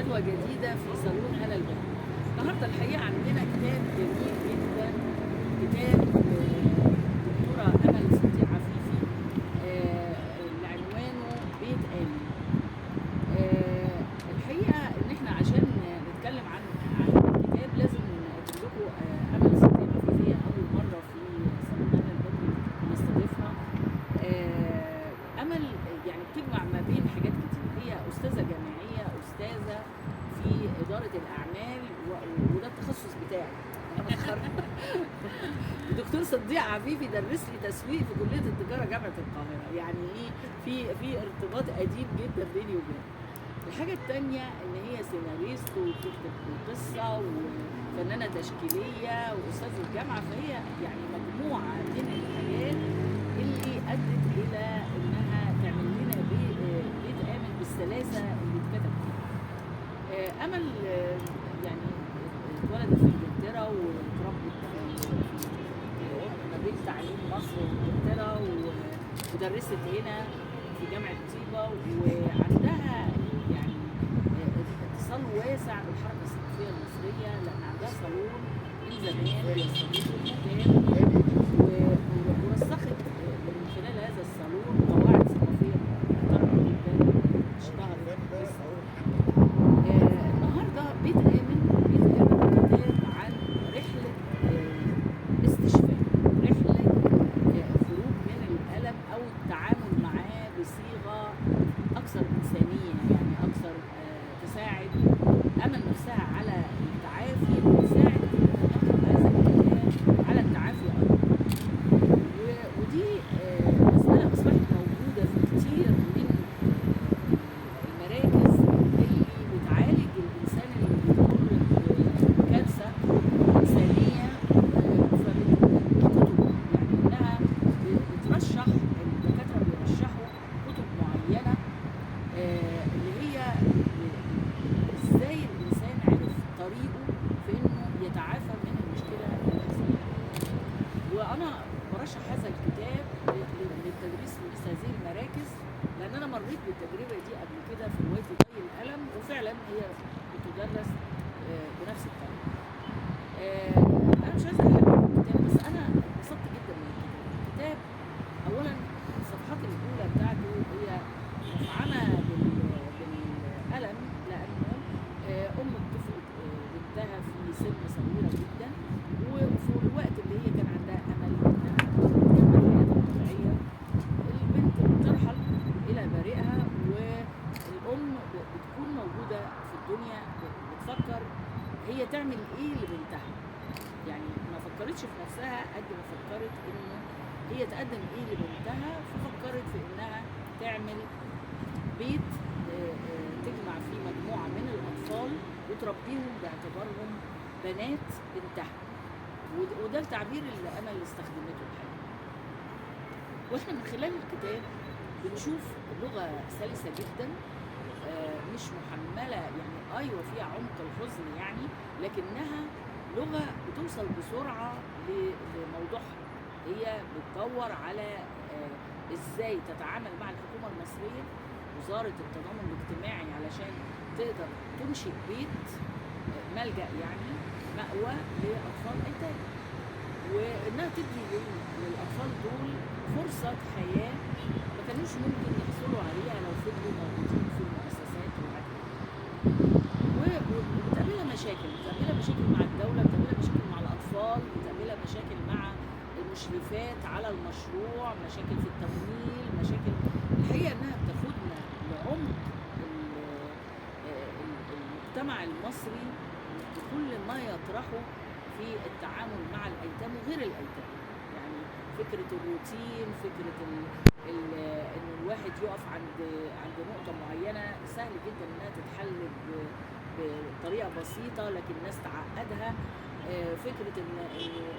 ندوة جديدة في صالون هلا البنا. النهارده الحقيقة عندنا كتاب جميل جدا، كتاب دكتورة أمل صديق عفيفي، اللي عنوانه بيت آمن. الحقيقة إن إحنا عشان نتكلم عن الكتاب لازم أقول لكم أمل صديق عفيفي أول مرة في صالون هلا البنا نستضيفها. أمل يعني بتجمع ما بين حاجات كتير، هي أستاذة جامعية، أستاذة في إدارة الأعمال وده التخصص بتاعي. أنا متخرجة. دكتور صديق عفيفي درس لي تسويق في كلية التجارة جامعة القاهرة، يعني إيه في ارتباط قديم جدا بيني وبينها. الحاجة التانية إن هي سيناريست وبتكتب قصة وفنانة تشكيلية وأستاذ الجامعة، فهي يعني مجموعة من الحاجات اللي أدت إلى إنها تعمل لنا بيت آمن بالسلاسة اللي اتكتب فيها. أمل يعني اتولدت في إنجلترا واتربت ما بين تعليم مصر وإنجلترا ودرست هنا في جامعة طيبة، وعندها يعني اتصال واسع بالحركة الثقافية المصرية، لأن عندها صالون من زمان بيستضيف الكتاب، ورسخت من خلال هذا الصالون قواعد ثقافية محترمة جدا اشتهرت. النهارده بيت آمن كتاب عن رحلة استشفاء، رحلة خروج من الألم أو التعامل معاه بصيغة أكثر إنسانية، يعني أكثر تساعد أمل نفسها على التعافي وتساعد كلنا نقرأ هذا الكتاب على التعافي أيضا. ودي مسألة أصبحت موجودة في كتير من المراكز اللي بتعالج الإنسان اللي بيمر بكارثة إنسانية، فبتكتب يعني إنها بترشح، الدكاترة بيرشحوا كتب معينة اللي هي إزاي الإنسان عرف طريقه في إنه يتعافى من المشكلة النفسية. وأنا برشح هذا الكتاب للتدريس في مثل هذه المراكز، لأن أنا مريت بالتجربة دي قبل كده في رواية ضي الألم، وفعلا هي بتدرس بنفس الطريقة. أنا مش عايزة أحكي لكم الكتاب، بس أنا انبسطت جدا من الكتاب. أولا الصفحات الأولى بتاعته هي مفعمة بالألم، لأنه أم بتفقد بنتها في سن صغيرة جدا، وفي الوقت اللي هي كان عندها أمل إنها تكمل حياتها الطبيعية، البنت بترحل إلى بارئها، والأم بتكون موجودة في الدنيا بتفكر هي تعمل إيه لبنتها. يعني ما فكرتش في نفسها قد ما فكرت إنه هي تقدم إيه لبنتها، ففكرت في إنها تعمل بيت تجمع فيه مجموعة من الأطفال وتربيهم باعتبارهم بنات بنتها، وده التعبير اللي أمل استخدمته الحقيقة. واحنا من خلال الكتاب بنشوف لغة سلسة جدا، مش محملة، يعني أيوة فيها عمق الحزن يعني، لكنها لغة بتوصل بسرعة لموضوعها. هي بتدور على ازاي تتعامل مع الحكومة المصرية، وزارة التضامن الاجتماعي، علشان تقدر تنشئ بيت ملجأ، يعني مأوى لأطفال أيتام، وإنها تدي للأطفال دول فرصة حياة ما كانوش ممكن يحصلوا عليها لو فضلوا موجودين في المؤسسات العادية. وبتقابلها مشاكل، مع الدولة، بتقابلها مشاكل مع الأطفال، بتقابلها مشاكل مع المشرفات على المشروع، مشاكل في التمويل، مشاكل. الحقيقة إنها بتاخدنا لعمق المجتمع المصري بكل ما يطرحه في التعامل مع الأيتام وغير الأيتام. يعني فكرة الروتين، فكرة إن الواحد يقف عند نقطة معينة سهل جدا إنها تتحل بطريقة بسيطة، لكن الناس تعقدها. فكرة إن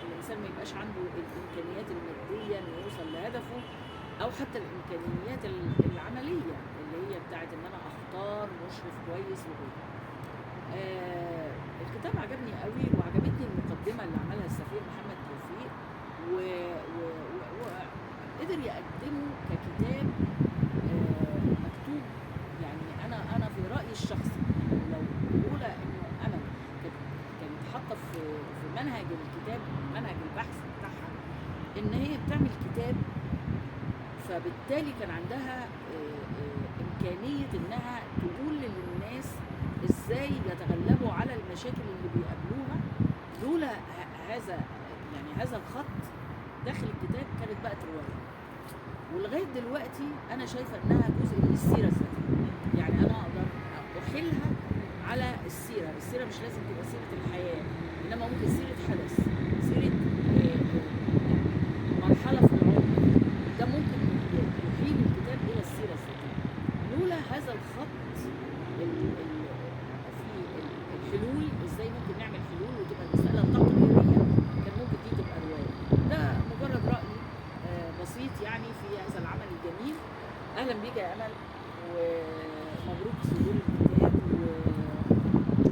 الإنسان ما يبقاش عنده الإمكانيات المادية إنه يوصل لهدفه، أو حتى الإمكانيات العملية اللي هي بتاعت إن أنا أختار مشرف كويس وغيره. الكتاب عجبني قوي، وعجبتني المقدمة اللي عملها السفير محمد توفيق، وقدر يقدمه ككتاب مكتوب. يعني أنا في رأيي الشخصي، لو في منهج الكتاب، منهج البحث بتاعها، ان هي بتعمل كتاب، فبالتالي كان عندها امكانيه انها تقول للناس ازاي يتغلبوا على المشاكل اللي بيقابلوها. لولا هذا الخط داخل الكتاب كانت بقت روايه. ولغايه دلوقتي انا شايفه انها جزء من السيره الذاتيه، يعني انا اقدر احيلها على السيره مش لازم تبقى سيره الحياه، انما ممكن سيره حدث، سيره مرحله في العمر، ده ممكن يحيل الكتاب الى السيره الذاتيه. لولا هذا الخط في الحلول، ازاي ممكن نعمل حلول وتبقى المساله تقريريه، كان ممكن دي تبقى روايه. ده مجرد راي بسيط يعني في هذا العمل الجميل. اهلا بيك يا امل، ومبروك صدور الكتاب.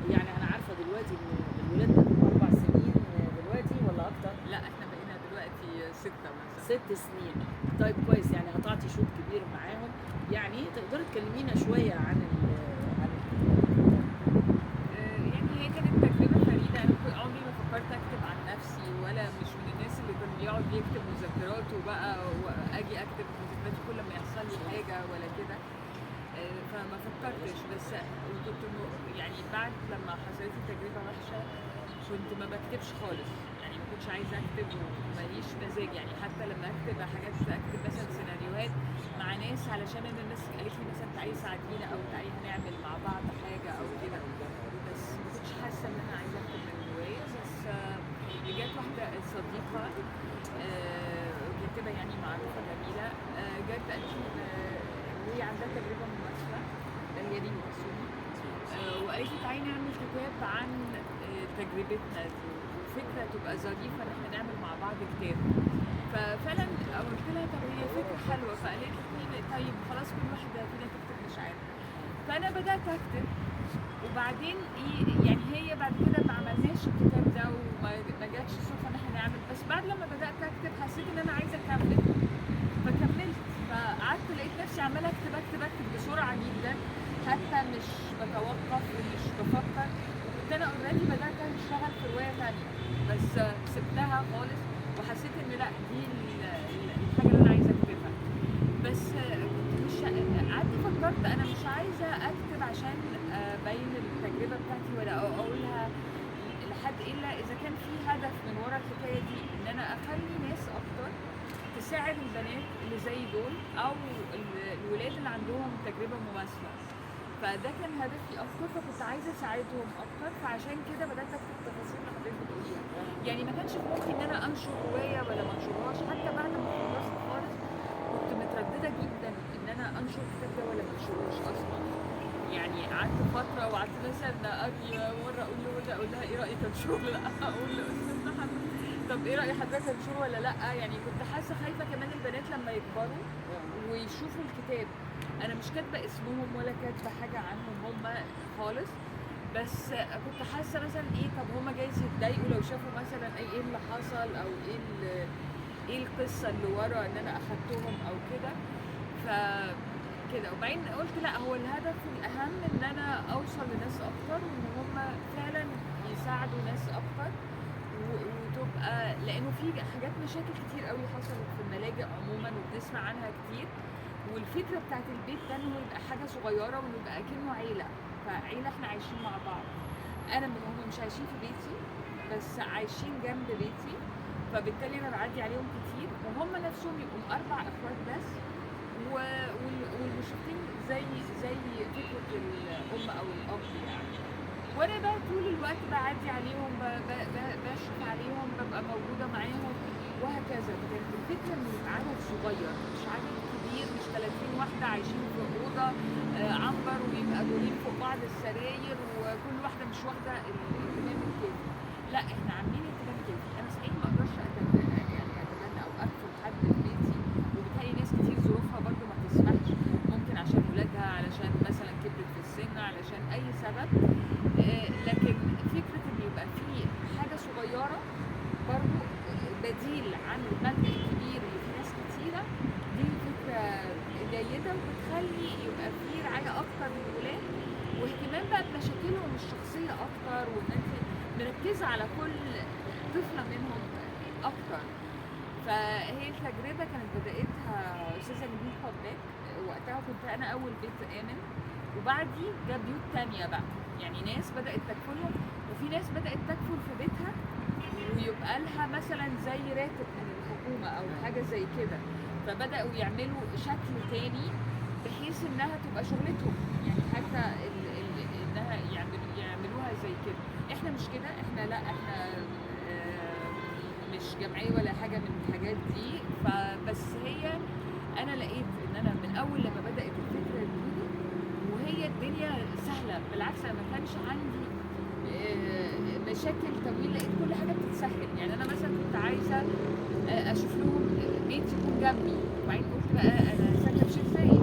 ويعني انا عارفه دلوقتي ان الولاد بقوا 4 سنين دلوقتي ولا اكتر؟ لا احنا بقينا دلوقتي 6 مثلا. 6 سنين. طيب كويس، يعني قطعتي شوط كبير معاهم. يعني تقدري تكلمينا شويه عن يعني هي كانت تجربه فريده. انا عمري ما فكرت اكتب عن نفسي، ولا مش من الناس اللي كان بيقعد يكتب مذكراته بقى، واجي اكتب مذكراتي كل ما يحصل لي حاجه ولا كده. فما فكرتش. بس كنت يعني بعد لما حصلت لي تجربه وحشه كنت ما بكتبش خالص، يعني ما كنتش عايزه اكتب وماليش مزاج. يعني حتى لما اكتب حاجات، اكتب مثلا سيناريوهات مع ناس علشان ان الناس قالت لي مثلا تعالي ساعدينا او تعالي هنعمل مع بعض حاجه او كده، بس ما كنتش حاسه ان انا عايزه اكتب من روايه. بس جت واحده صديقه كاتبه يعني معروفه جميله، جت قالت لي هي عندها تجربه مماثله، هي دي مقسومه، وقالت لي تعالي نعمل كتاب عن تجربتنا دي، وفكره تبقى ظريفه ان احنا نعمل مع بعض كتاب. ففعلا قلت لها طب هي فكره حلوه، فقالت لي طيب خلاص كل واحده فينا تكتب مش عارف. فانا بدات اكتب، وبعدين يعني هي بعد كده ما عملناش الكتاب ده وما جاتش صدفه ان احنا نعمل. بس بعد لما بدات اكتب حسيت ان انا عايزه اكمل، فكملت. فقعدت لقيت نفسي عماله اكتب بسرعه جدا، حتى مش بتوقف ومش بفكر. وكنت انا اوريدي بدات اشتغل في روايه ثانيه، بس سبتها خالص وحسيت ان لا دي الحاجه اللي انا عايزه اكتبها. بس مش قعدت فكرت انا مش عايزه اكتب عشان ابين التجربه بتاعتي ولا اقولها لحد، الا اذا كان في هدف من ورا الحكايه دي، ان انا اخلي ناس اكتر تساعد البنات اللي زي دول او الولاد اللي عندهم تجربه مماثله. فده كان هدفي اكتر، فكنت عايزه اساعدهم اكتر. فعشان كده بدات اكتب التفاصيل اللي حضرتك بتقوليها. يعني ما كانش في مخي ان انا انشر روايه ولا ما انشرهاش. حتى بعد ما خلصت خالص كنت متردده جدا ان انا انشر الكتاب ده ولا ما انشرهوش اصلا. يعني قعدت فتره وقعدت مثلا اجي مره اقول لها ايه رايك انشر؟ لا اقول لاستاذ محمد طب ايه راي حضرتك انشر ولا لا؟ يعني كنت حاسه خايفه كمان البنات لما يكبروا ويشوفوا الكتاب انا مش كاتبه اسمهم ولا كاتبه حاجه عنهم هم خالص. بس كنت حاسه مثلا ايه، طب هم جايز يتضايقوا لو شافوا مثلا ايه اللي حصل، او ايه القصه اللي ورا ان انا اخدتهم او كده. كده. وبعدين قلت لا، هو الهدف الاهم ان انا اوصل لناس اكتر، وان هم فعلا يساعدوا ناس اكتر، وتبقى لانه في حاجات مشاكل كتير قوي حصلت في الملاجئ عموما وبنسمع عنها كتير. والفكره بتاعت البيت ده انه يبقى حاجه صغيره وانه يبقى كأنه عيله، فعيله احنا عايشين مع بعض. انا هم مش عايشين في بيتي بس عايشين جنب بيتي، فبالتالي انا بعدي عليهم كتير، وهم نفسهم يبقوا 4 اخوات بس، والمشرفين زي فكره الام او الاب يعني. وانا بقى طول الوقت بعدي عليهم، بشرف عليهم، ببقى موجوده معاهم وهكذا. فكانت الفكره انه يبقى عدد صغير مش عدد كبير، مش 30 واحده عايشين في اوضه عنبر ويبقى دورين فوق بعض السراير وكل واحده مش واخده الاهتمام الكافي. لا، احنا عاملين اهتمام كافي. انا صحيح ما اقدرش اتبنى او ادخل حد في بيتي، وبالتالي ناس كتير ظروفها برضو ما تسمحش، ممكن عشان ولادها، علشان مثلا كبرت في السن، علشان اي سبب. لكن فكره ان يبقى في حاجه صغيره برضو بديل عن الملجأ الكبير اللي فيه ناس كتيره، دي فكره جيده وبتخلي يبقى في رعايه اكتر للولاد، واهتمام بقى بمشاكلهم الشخصيه اكتر، وان انت مركزه على كل طفله منهم اكتر. فهي التجربه كانت بداتها استاذه نبيل حباك، وقتها كنت انا اول بيت امن، وبعدي جاب بيوت تانية بقى، يعني ناس بدات تكفلهم، وفي ناس بدات تكفل في بيتها ويبقى لها مثلا زي راتب من الحكومه او حاجه زي كده، فبداوا يعملوا شكل تاني بحيث انها تبقى شغلتهم، يعني حتى انها يعملوها زي كده. احنا مش كده، احنا لا، احنا مش جمعيه ولا حاجه من الحاجات دي. فبس هي انا لقيت ان انا من اول لما بدات الفكره دي وهي الدنيا سهله، بالعكس انا ما كانش عندي مشاكل تمويل، لقيت كل حاجه بتتسهل. يعني انا مثلا كنت عايزه اشوف لهم بيت يكون جنبي، وبعدين قلت بقى انا ساكنه في شيخ زايد،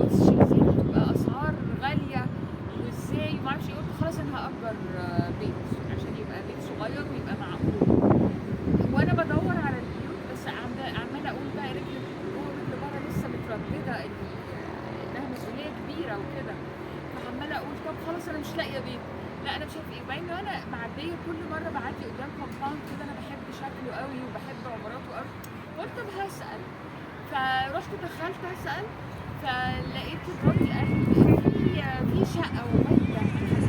قلت شيخ زايد هتبقى اسعار غاليه وازاي وما اعرفش ايه، قلت خلاص انا هاجر بيت عشان يبقى بيت صغير ويبقى معقول. وانا بدور على البيوت بس عماله اقول بقى رجل جوه رجل بره، لسه متردده انها مسؤوليه كبيره وكده، فعماله اقول طب خلاص انا مش لاقيه بيت، لا انا مش عارفه ايه. وبعدين انا معديه كل مره بعدي قدام كومباوند كده انا بحب شكله قوي وبحب عماراته قوي، قلت طب هسال. فرحت دخلت اسال، فلقيت الراجل قال لي في شقه وميه،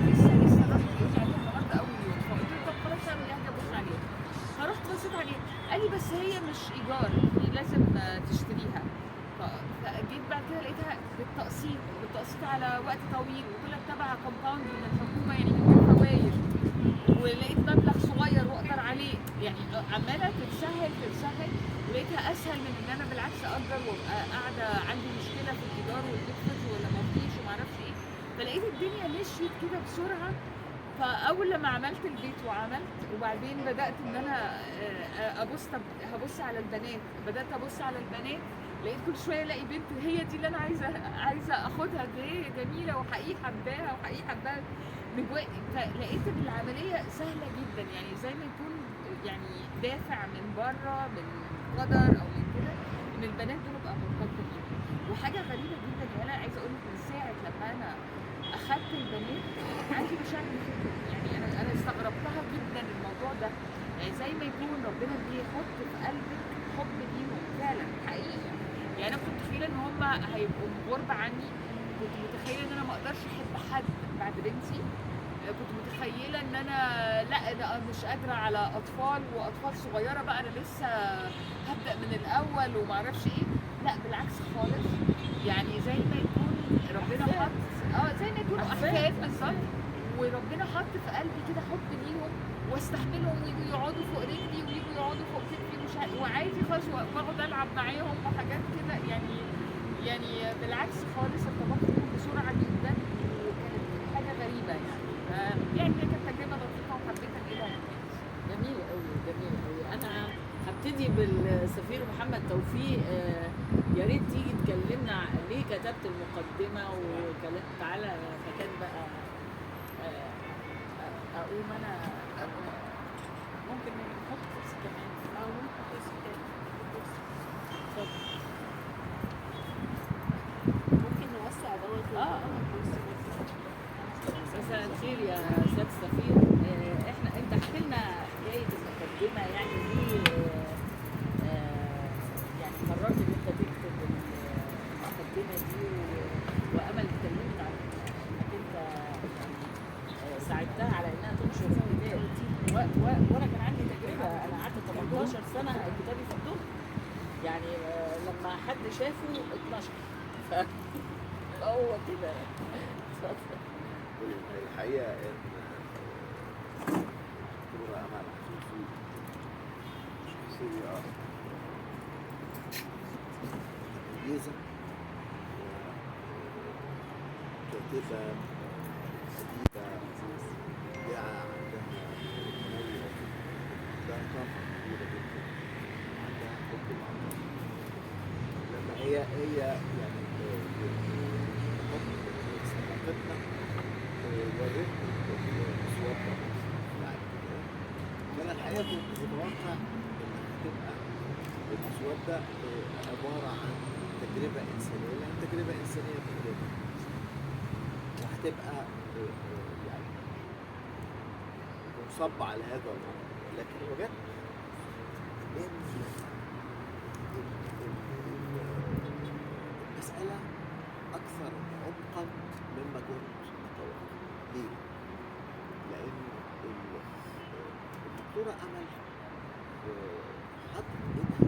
لسه الراجل بيقول لي عليها النهارده اول يوم، فقلت له طب خلاص انا هاجي ابص عليها. فرحت بصيت عليها، قال لي بس هي مش ايجار، دي لازم تشتريها. فجيت بعد كده لقيتها بالتقسيط على وقت طويل، وطلعت تبع كومباوند من الحكومه يعني من فوايد، ولقيت مبلغ صغير واقدر عليه، يعني عماله تتسهل، ولقيتها اسهل من ان انا بالعكس اجر وابقى قاعده عندي مشكله في الايجار والبيت فاضي ولا ما فيش ومعرفش ايه. فلقيت الدنيا مشيت كده بسرعه. فاول لما عملت البيت وبعدين بدات ان انا ابص، طب هبص على البنات، بدات ابص على البنات، لقيت كل شويه الاقي بنت هي دي اللي انا عايزه اخدها، دي جميله وحقيقي حباها من جوايا. فلقيت ان العمليه سهله جدا، يعني زي ما يكون يعني دافع من بره من قدر او من كده ان البنات دول ابقى مرتبطه بيهم. وحاجه غريبه جدا، يعني انا عايزه اقول لك من ساعه لما انا اخدت البنات عندي مشاعر مشاكل، يعني انا استغربتها جدا الموضوع ده، يعني زي ما يكون ربنا بيحط في قلبك حب ليهم فعلا حقيقي. يعني انا كنت متخيله ان هم هيبقوا غربة عني، كنت متخيله ان انا ما اقدرش احب حد بعد بنتي، كنت متخيله ان انا لا انا مش قادره على واطفال صغيره بقى، انا لسه هبدا من الاول وما اعرفش ايه. لا بالعكس خالص، يعني زي ما يكون ربنا حط زي ما يكونوا احفاد بالظبط، وربنا حط في قلبي كده حب ليهم، واستحملهم ويجوا يقعدوا فوق رجلي ويجوا يقعدوا فوق كتفي وعادي خالص، واقعد العب معاهم وحاجات كده، يعني بالعكس خالص ارتبطت بيهم بسرعه جدا، وكانت حاجه غريبه يعني هي كانت تجربه لطيفه وحبيت انقلها. جميل قوي. انا هبتدي بالسفير محمد توفيق. يا ريت تيجي تكلمنا ليه كتبت المقدمه وكلام، تعالى مكان بقى. اقوم انا ممكن نحط كرسي كمان، ممكن كرسي تاني. اتفضل. ممكن نوسع دوت مساء الخير يا سيادة السفير. انت احكي لنا حكايه المقدمه، يعني ليه يعني قررت ان انت تكتب المقدمه دي، وامل اتكلمت عن انك انت يعني ساعدتها على انها تنشر الكتاب، وانا كان عندي تجربه، انا قعدت 18 سنه كتابي في الدور، يعني لما حد شافه اتنشر فهو كده. اتفضل. الحقيقة إن الدكتورة أمل حسوسي شخصية مميزة، كاتبة أديبة مبدعة، عندها تنوع، عندها طاقة كبيرة جدا، عندها حب العطاء. لما هي يعني بحكم صداقتنا وريتني الصور بعد كده، فانا الحقيقه كنت متوقع انها هتبقى الصور ده عباره عن تجربه انسانيه، لان تجربه انسانيه تجربه، وهتبقى يعني صب على هذا الامر، لكن وجدت ان المساله اكثر عمقا مما كنت اتوقع. ليه؟ لان الدكتوره امل حطت ايدها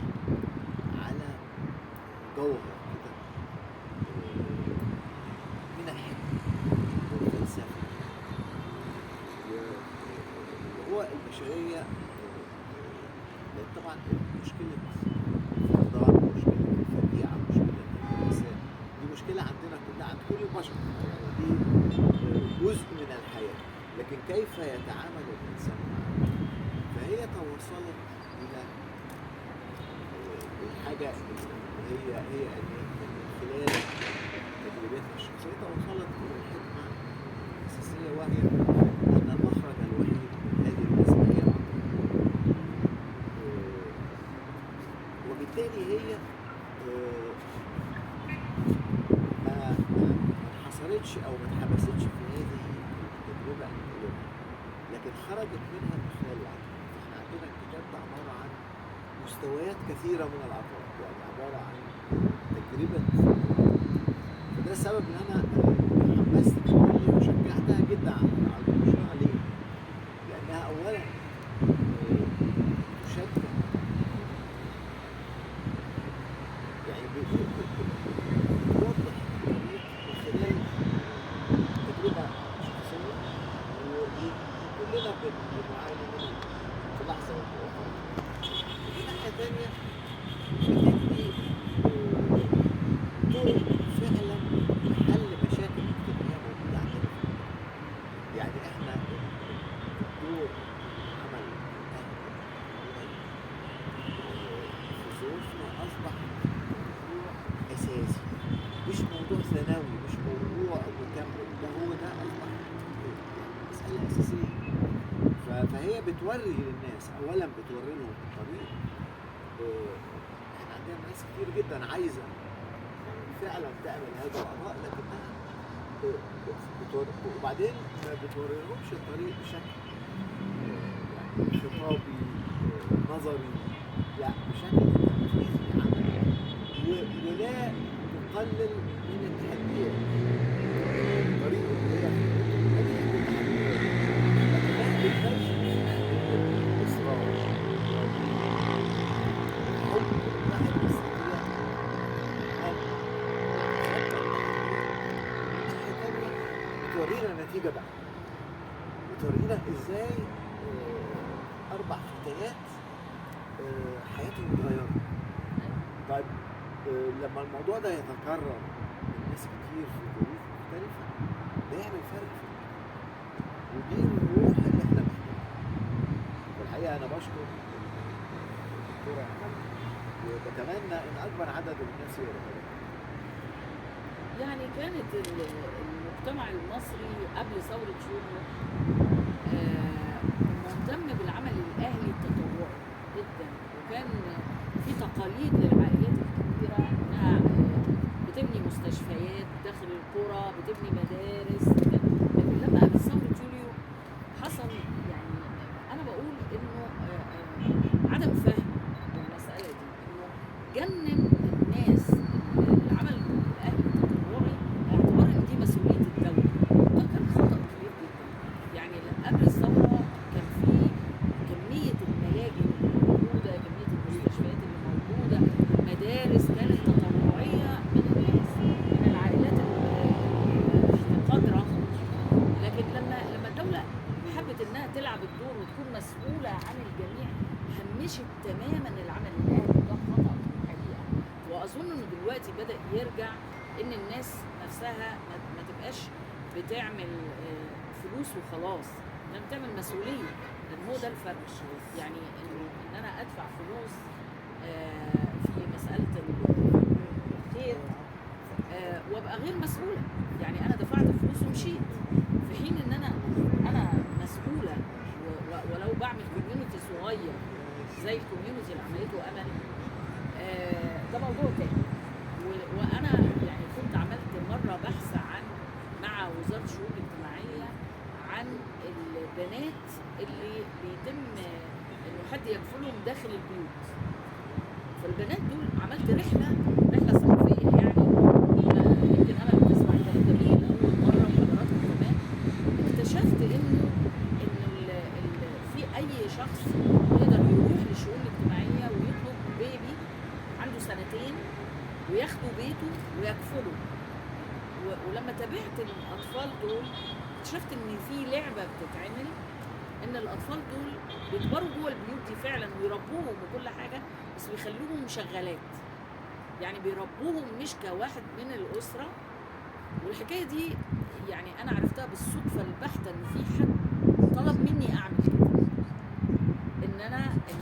على جوهر كده من الحكمه والفلسفه، وهو البشريه. لان طبعا مشكله الفقدان، مشكله الفجيعه، مشكله الانسان دي مشكله عندنا كلنا، عند كل البشر، دي جزء من الحياه، لكن كيف يتعامل الانسان معها؟ فهي توصلت الى الحاجه اللي هي من خلال تجربتها الشخصيه توصلت الى الحكمه الاساسيه، وهي ان المخرج الوحيد من هذه الازمه هي العقل. وبالتالي هي ما انحصرتش او ما اتحبستش في هذه التجربه الأولى، لكن خرجت منها من خلال العقل. احنا عندنا الكتاب ده عباره عن مستويات كثيره من العطاء، يعني عباره عن تجربه. فده السبب ان انا حمست جدا وشجعتها جدا على المشروع. ليه؟ لانها اولا تشجع، يعني بتوضح الطريق من خلال تجربه شخصيه، وكلنا بنعاني منها في لحظه واخرى. وفي ناحيه ثانيه بتدي طرق فعلا لحل مشاكل اجتماعيه موجوده عندنا. يعني احنا الدكتور عمل في ظروفنا اصبح موضوع اساسي، مش موضوع ثانوي، مش موضوع مكمل، ده هو ده اصبح مساله اساسيه. فهي بتوري للناس، اولا بتوري لهم الطريق. احنا عندنا ناس كتير جدا عايزه فعلا تعمل هذا القضاء، لكنها وبعدين ما بتوريلهمش الطريق بشكل يعني خطابي نظري، لا بشكل تنفيذي عملي، ولا تقلل من التحديات. الطريق اللي هي مليء بالتحديات، لكن ما بتبقاش اصرار حب ناحيه الاستقلال او بتورينا نتيجه بقى، بتورينا ازاي 4 فتيات حياتهم اتغيرت. طيب لما الموضوع ده يتكرر من ناس كتير في ظروف مختلفه، ده يعمل فرق في المجتمع، ودي الروح اللي احنا محتاجينها. والحقيقه انا بشكر الدكتوره امل، وبتمنى ان اكبر عدد من الناس يقرأوا. يعني كانت المجتمع المصري قبل ثورة يوليو مهتم بالعمل الأهلي التطوعي جدا، وكان في تقاليد للعائلات الكبيرة إنها بتبني مستشفيات داخل القرى، بتبني مدارس. لكن لما قبل ثورة يوليو حصل، يعني أنا بقول إنه عدم فهم المسألة دي، إنه جنب الناس العمل الأهلي التطوعي باعتبار إن دي مسؤولية الدولة. ده كان خطأ كبير جدا. يعني قبل الثورة كان في كمية الملاجئ اللي موجودة، كمية المستشفيات اللي موجودة، مدارس كانت تطوعية من الناس، من العائلات القادرة. لكن لما الدولة حبت إنها تلعب الدور وتكون مسؤولة عن الجميع، همشت تماما العمل الأهلي. ده خطأ الحقيقة. وأظن إنه دلوقتي بدأ يرجع إن الناس نفسها ما تبقاش بتعمل فلوس وخلاص، انها بتعمل مسؤوليه. لان هو ده الفرق، يعني ان انا ادفع فلوس في مساله الخير وابقى غير مسؤوله. يعني انا دفعت فلوس ومشيت، في حين ان انا مسؤوله، ولو بعمل كوميونتي صغير زي الكوميونتي اللي عملته امل، ده موضوع تاني. وانا يعني كنت عملت مره بحث مع وزاره الشؤون الاجتماعيه عن البنات اللي بيتم انه حد يكفلهم داخل البيوت. فالبنات دول عملت رحله ثقافيه يعني. يمكن انا اللي بسمع الكلام ده ليه لاول مره وحضراتكم كمان. اكتشفت انه في اي شخص يقدر يروح للشؤون الاجتماعيه ويطلب بيبي عنده 2 سنين وياخده بيته ويكفله. ولما تابعت الاطفال دول اكتشفت ان في لعبه بتتعمل، ان الاطفال دول بيكبروا جوه البيوت دي فعلا ويربوهم وكل حاجه، بس بيخلوهم شغالات، يعني بيربوهم مش كواحد من الاسره. والحكايه دي يعني انا عرفتها بالصدفه البحته ان في حد طلب مني اعمل كده، ان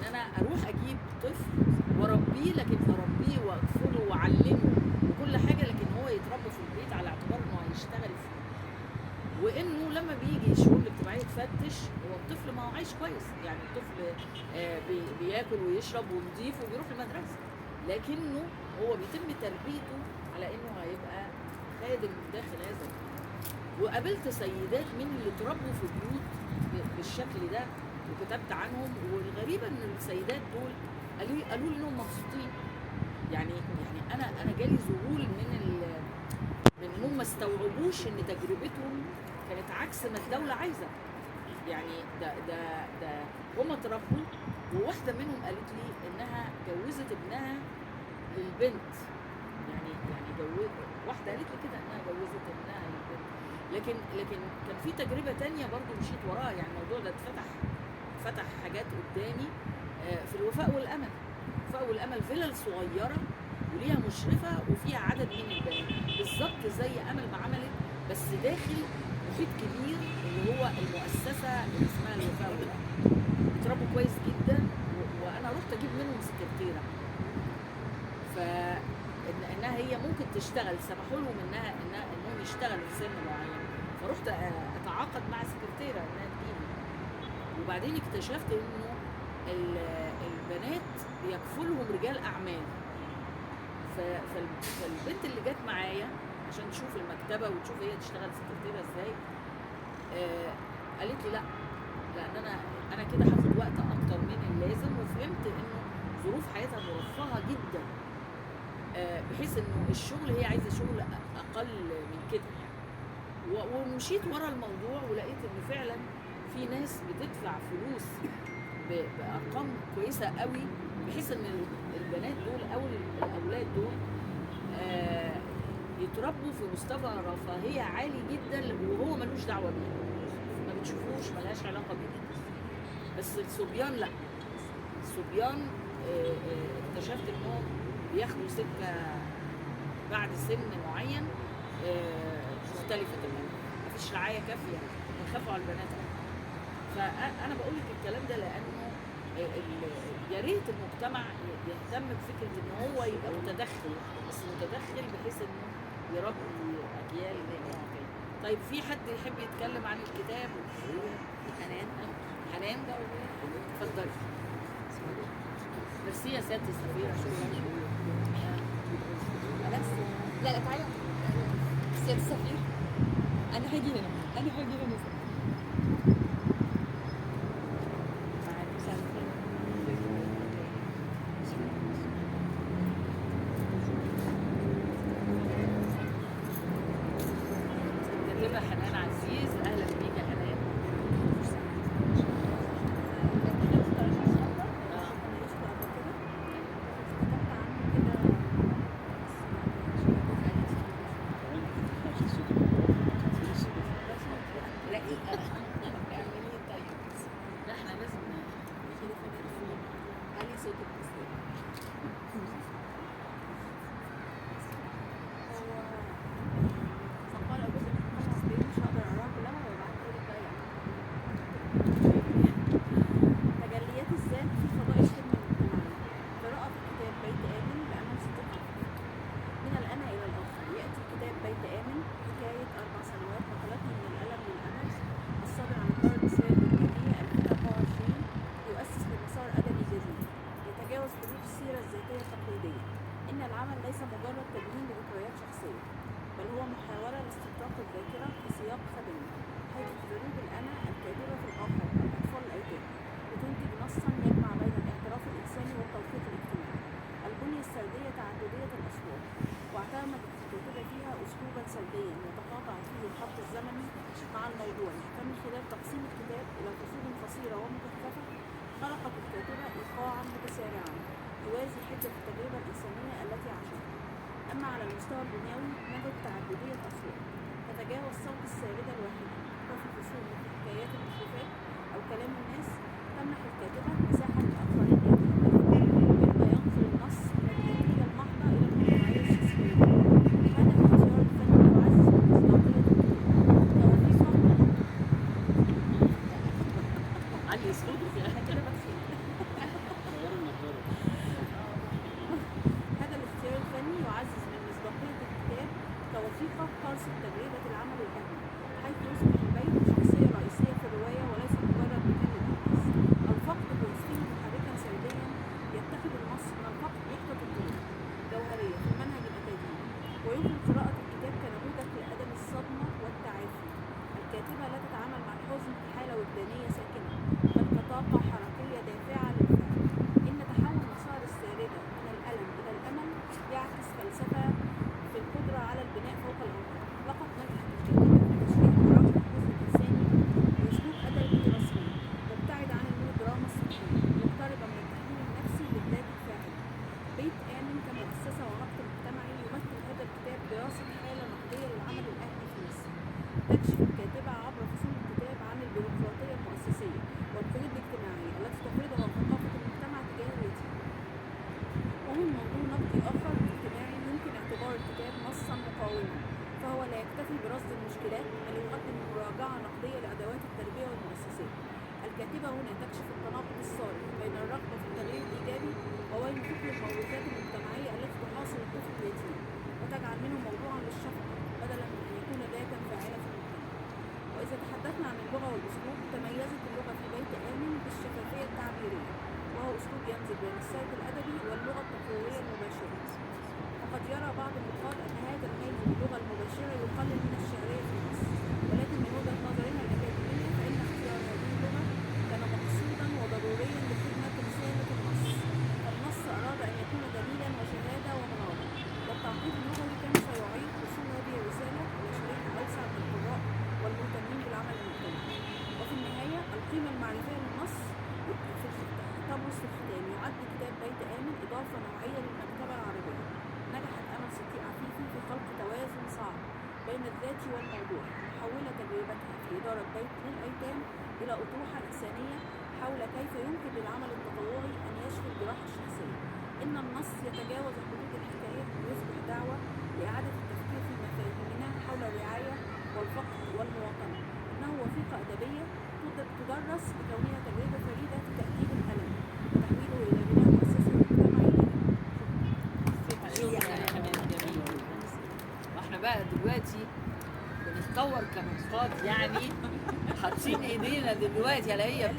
انا اروح اجيب طفل واربيه، لكن اربيه واكفله واعلمه وكل حاجه، لكن هو يتربى في البيت على اعتبار انه هيشتغل فيه. وانه لما بيجي الشؤون الاجتماعيه تفتش، هو الطفل ما هو عايش كويس، يعني الطفل بياكل ويشرب ونضيف وبيروح المدرسه، لكنه هو بيتم تربيته على انه هيبقى خادم داخل هذا البيت. وقابلت سيدات من اللي اتربوا في بيوت بالشكل ده وكتبت عنهم، والغريبه ان السيدات دول قالوا لي انهم مبسوطين. يعني انا جالي ذهول من هم ما استوعبوش ان تجربتهم كانت عكس ما الدوله عايزه. يعني ده هم اتربوا، وواحده منهم قالت لي انها جوزت ابنها للبنت، يعني واحده قالت لي كده انها جوزت ابنها للبنت. لكن كان في تجربه تانية برضو مشيت وراها، يعني الموضوع ده فتح حاجات قدامي في الوفاء والامل. الوفاء والامل فيلل صغيره وليها مشرفه وفيها عدد من البنات بالظبط زي امل ما عملت، بس داخل محيط كبير اللي هو المؤسسه اللي اسمها الوفاء والامل. بيتربوا كويس جدا، وانا رحت اجيب منهم سكرتيره، فانها هي ممكن تشتغل، سمحوا لهم انهم يشتغلوا في سن معين، فرحت اتعاقد مع سكرتيره انها تجيلي. وبعدين اكتشفت انه البنات بيكفلهم رجال اعمال. فالبنت اللي جت معايا عشان تشوف المكتبه وتشوف هي تشتغل سكرتيره ازاي، قالت لي لا، لان انا كده هاخد وقت اكتر من اللازم، وفهمت انه ظروف حياتها مرفهه جدا، بحيث انه الشغل هي عايزه شغل اقل من كده يعني. ومشيت ورا الموضوع ولقيت ان فعلا في ناس بتدفع فلوس بارقام كويسه قوي، بحيث ان البنات دول او الاولاد دول يتربوا في مستوى رفاهيه عالي جدا، وهو ملوش دعوه بيه، ما بتشوفوش، ملهاش علاقه بيه. بس الصبيان لا، الصبيان اكتشفت انهم بياخدوا سكه بعد سن معين مختلفه تماما، مفيش رعايه كافيه، بيخافوا على البنات قوي. فانا بقول لك الكلام ده لانه يا ريت المجتمع يهتم بفكره ان هو يبقى متدخل، بس متدخل بحيث انه يربي اجيال من نوع تاني. طيب في حد يحب يتكلم عن الكتاب؟ حنان ده اتفضلي. ميرسي يا سياده السفيره، شكرا. بس لا تعالى سيادة السفير، انا هاجي هنا كاتبه حنان عزيز، اهلا بيك يا حنان. رقيقه اعملي طيب، لا احنا لازم علي صوتك بس. فقال أبو بكر خلاص ليه مش هقدر أقراها كلها وبعد كده بقى تجليات الذات في فضاء الخدمة المجتمعية. قراءة في كتاب بيت آمن لأمل صديق عفيف. من الأنا إلى الآخر يأتي كتاب بيت آمن حكاية 4 سنوات نقلتني من الألم للأمل، الصادر عن الدار المصرية اللبنانية 2024، يؤسس لمسار أدبي جديد يتجاوز حدود السيرة الذاتية التقليدية. إن العمل ليس مجرد تدوين لذكريات شخصية، بل هو محاولة لاستنطاق الذاكرة في سياق خدمي حيث ظروف الأنا الكاتبة في الآخر أو أطفال الأيتام بتنتج نصا يجمع بين الاعتراف الإنساني والتوثيق الاجتماعي. البنية السردية تعددية الأصوات، واعتمدت الكاتبة فيها أسلوبا سرديا يتقاطع فيه الخط الزمني مع الموضوع، فمن خلال تقسيم الكتاب إلى فصول قصيرة ومكثفة خلقت الكاتبة إيقاعا متسارعا يوازي حدة التجربة الإنسانية التي عاشتها. أما على المستوى البنيوي نجد تعددية أصوات تتجاوز صوت الساردة الواحدة، وفي فصول مثل حكايات المخلوقات أو كلام الناس تمنح الكاتبة مساحة للآخرين يتحدثون، مما ينقل النص من النتيجة المحضة إلى الموضوعية الشخصية. هذا الاختيار الفني يعزز من مصداقية الكتاب علي صوتك يا أنا كده بتخيل. هذا الاختيار الفني يعزز من مصداقية الكتاب كوثيقة ترصد تجربة العمل الأهلي، حيث يصبح البيت شخصية رئيسية في الرواية وليس مجرد مكان للأحداث. الفقد بوصفه محركا سرديا يتخذ النص من الفقد نقطة انطلاق جوهرية في المنهج الأكاديمي، ويمكن قراءة الكتاب كنموذج لأدب الصدمة والتعافي. الكاتبة لا تتعامل مع الحزن كحالة وجدانية ساكنة، بل كطاقة حركية دافعة للفعل. إن تحول مسار الساردة من الألم إلى الأمل يعكس فلسفة في القدرة على البناء فوق الأنقاض. لقد نجحت الكاتبة في تشريح مراحل الجزء الإنساني بأسلوب أدبي رسمي مبتعد عن الميلودراما السطحية، مقتربا من التحليل النفسي للذات الفاعلة. بيت آمن كمؤسسة ونقد مجتمعي يمثل هذا الكتاب دراسة حالة نقدية للعمل الأهلي في مصر. تكشف الكاتبة عبر فصول الكتاب عن البيروقراطية المؤسسية والقيود الاجتماعية التي تفرضها ثقافة المجتمع تجاه اليتيم. ومن منظور نقدي آخر اجتماعي يمكن اعتبار الكتاب نصا مقاوما، فهو لا يكتفي برصد المشكلات بل يقدم مراجعة نقدية لأدوات التربية والمؤسسات. الكاتبة هنا تكشف التناقض الصارم بين الرغبة في التغيير الإيجابي وبين فكر الموروثات المجتمعية التي تحاصر الطفل اليتيم وتجعل منه موضوعا للشفقة بدلا من أن يكون ذاتا فاعلة في المجتمع. وإذا تحدثنا عن اللغة والأسلوب، تميزت اللغة في بيت آمن بالشفافية التعبيرية، وهو أسلوب يمزج بين السرد الأدبي واللغة التقريرية المباشرة. وقد يرى بعض النقاد أن هذا الميل للغة المباشرة يقلل من الشعرية في النص، ولكن من وجهة نظرنا الأكاديمية فإن اختيار هذه اللغة كان مقصودا وضروريا لخدمة رسالة النص. النص أراد أن يكون دليلا وشهادة ومناظرة، والتعقيد اللغوي كان سيعيق وصول هذه الرسالة إلى شريحة أوسع من القراء والمهتمين بالعمل المجتمعي. وفي النهاية القيمة المعرفية للنص تبرز في الختام. يعد كتاب بيت آمن إضافة نوعية للمكتبة العربية. نجحت أمل صديق عفيفي في خلق توازن صعب بين الذات والموضوع، محولة تجربتها في إدارة بيت للأيتام إلى أطروحة إنسانية حول كيف يمكن للعمل التطوعي أن يشفي الجراح الشخصية. إن النص يتجاوز حدود الحكاية ويصبح دعوة لإعادة التفكير في مفاهيمنا حول الرعاية والفقر والمواطنة. إنه وثيقة أدبية تدرس بكونها تجربة فريدة في تأكيد الألم وتحويله إلى بناء مؤسسي مجتمعي. واحنا بقى دلوقتي بنتطور كنقاد، يعني حاطين ايدينا دلوقتي على هي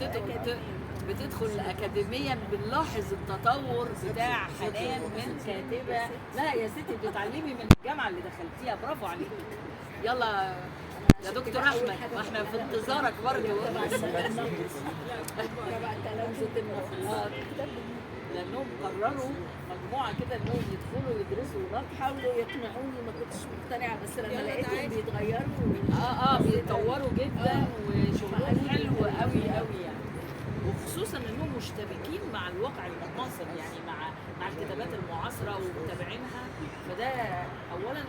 بتدخل اكاديميا. بنلاحظ التطور بتاع حنان من كاتبه. لا يا ستي بتتعلمي من الجامعه اللي دخلتيها، برافو عليكي. يلا يا دكتور احمد، واحنا في انتظارك برضه. لانهم قرروا مجموعه كده انهم يدخلوا يدرسوا هناك. حاولوا يقنعوني، ما كنتش مقتنعة، بس لما لقيتهم بيتغيروا بيتطوروا جدا وشغلهم حلو قوي قوي يعني. وخصوصا انهم مشتبكين مع الواقع المعاصر، يعني مع الكتابات المعاصره ومتابعينها. فده اولا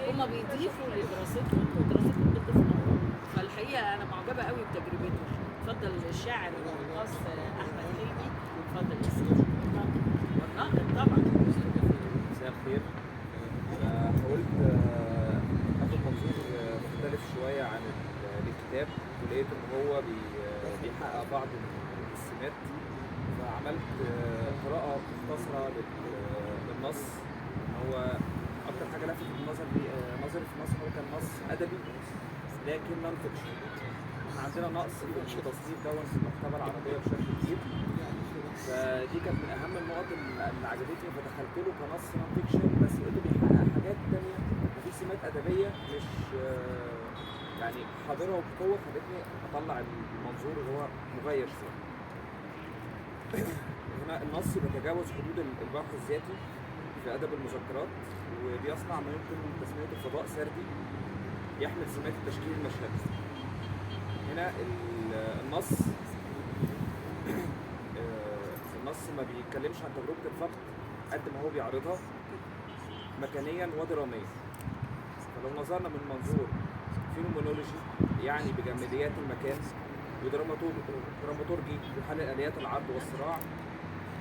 هم بيضيفوا لدراستهم ودراستهم بتضيف. فالحقيقه انا معجبه قوي بتجربته. اتفضل الشاعر والنقاص احمد حلمي. اتفضل يا سيدي. والناقد طبعا. مساء الخير. حاولت اخد منظور مختلف شويه عن الكتاب، ولقيت ان هو بيحقق بعض السمات، فعملت قراءه مختصره للنص. هو اكتر حاجه لفتت نظري في النص هو كان نص ادبي لكن نون فيكشن. احنا عندنا نقص في التصنيف في المكتبه العربيه بشكل كبير، فدي كانت من اهم النقط اللي عجبتني، فدخلت له كنص نون فيكشن بس لقيته بيحقق حاجات تانية وفي سمات ادبيه مش يعني حاضرة وبقوة خلتني أطلع المنظور اللي هو مغير شوية. هنا النص بيتجاوز حدود البحث الذاتي في أدب المذكرات، وبيصنع ما يمكن تسميته فضاء سردي يحمل سمات التشكيل المشهدي. هنا النص ما بيتكلمش عن تجربة الفقد قد ما هو بيعرضها مكانيا ودراميا. فلو نظرنا من منظور فينومينولوجي يعني بجماليات المكان ودراماتورجي بحل آليات العرض والصراع،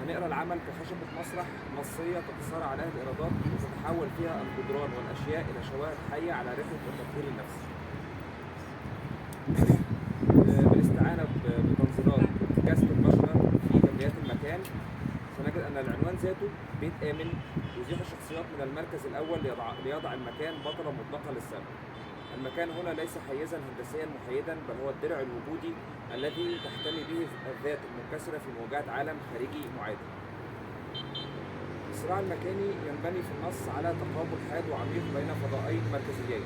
هنقرا العمل كخشبة مسرح نصية تتصارع عليها الإرادات وتتحول فيها الجدران والأشياء إلى شواهد حية على رحلة التطهير النفسي. بالاستعانة بتنظيرات جسد البشر في جماليات المكان، سنجد أن العنوان ذاته بيت آمن يزيح الشخصيات من المركز الأول ليضع المكان بطلة مطلقة للسبب. المكان هنا ليس حيزا هندسيا محايدا، بل هو الدرع الوجودي الذي تحتمي به الذات المنكسرة في مواجهة عالم خارجي معادل. الصراع المكاني ينبني في النص على تقابل حاد وعميق بين فضاءين مركزيين.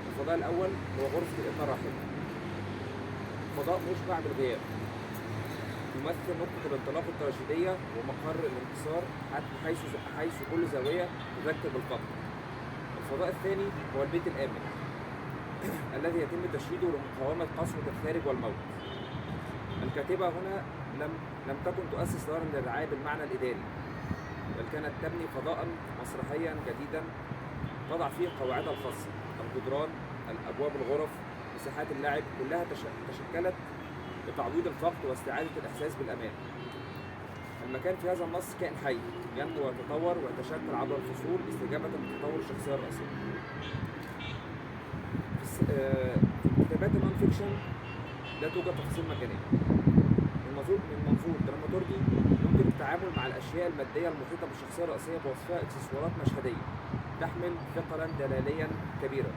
الفضاء الأول هو غرفة الابن الراحل، فضاء مشبع بالغياب يمثل نقطة الانطلاق التراجيدية ومقر الانتصار حيث كل زاوية تذكر بالفقر. الفضاء الثاني هو البيت الآمن الذي يتم تشييده لمقاومة قسوة الخارج والموت. الكاتبة هنا لم تكن تؤسس دارا للرعاية بالمعنى الإداري، بل كانت تبني فضاء مسرحيا جديدا تضع فيه قواعدها الخاصة. الجدران، الأبواب، الغرف، مساحات اللعب كلها تشكلت لتعويض الفقد واستعادة الإحساس بالأمان. المكان في هذا النص كائن حي ينمو ويتطور ويتشكل عبر الفصول استجابة لتطور الشخصية الرئيسية. في كتابات النون فيكشن لا توجد تفاصيل مكانية. من منظور دراماتورجي يمكن التعامل مع الأشياء المادية المحيطة بالشخصية الرئيسية بوصفها إكسسوارات مشهدية تحمل ثقلا دلاليا كبيرا.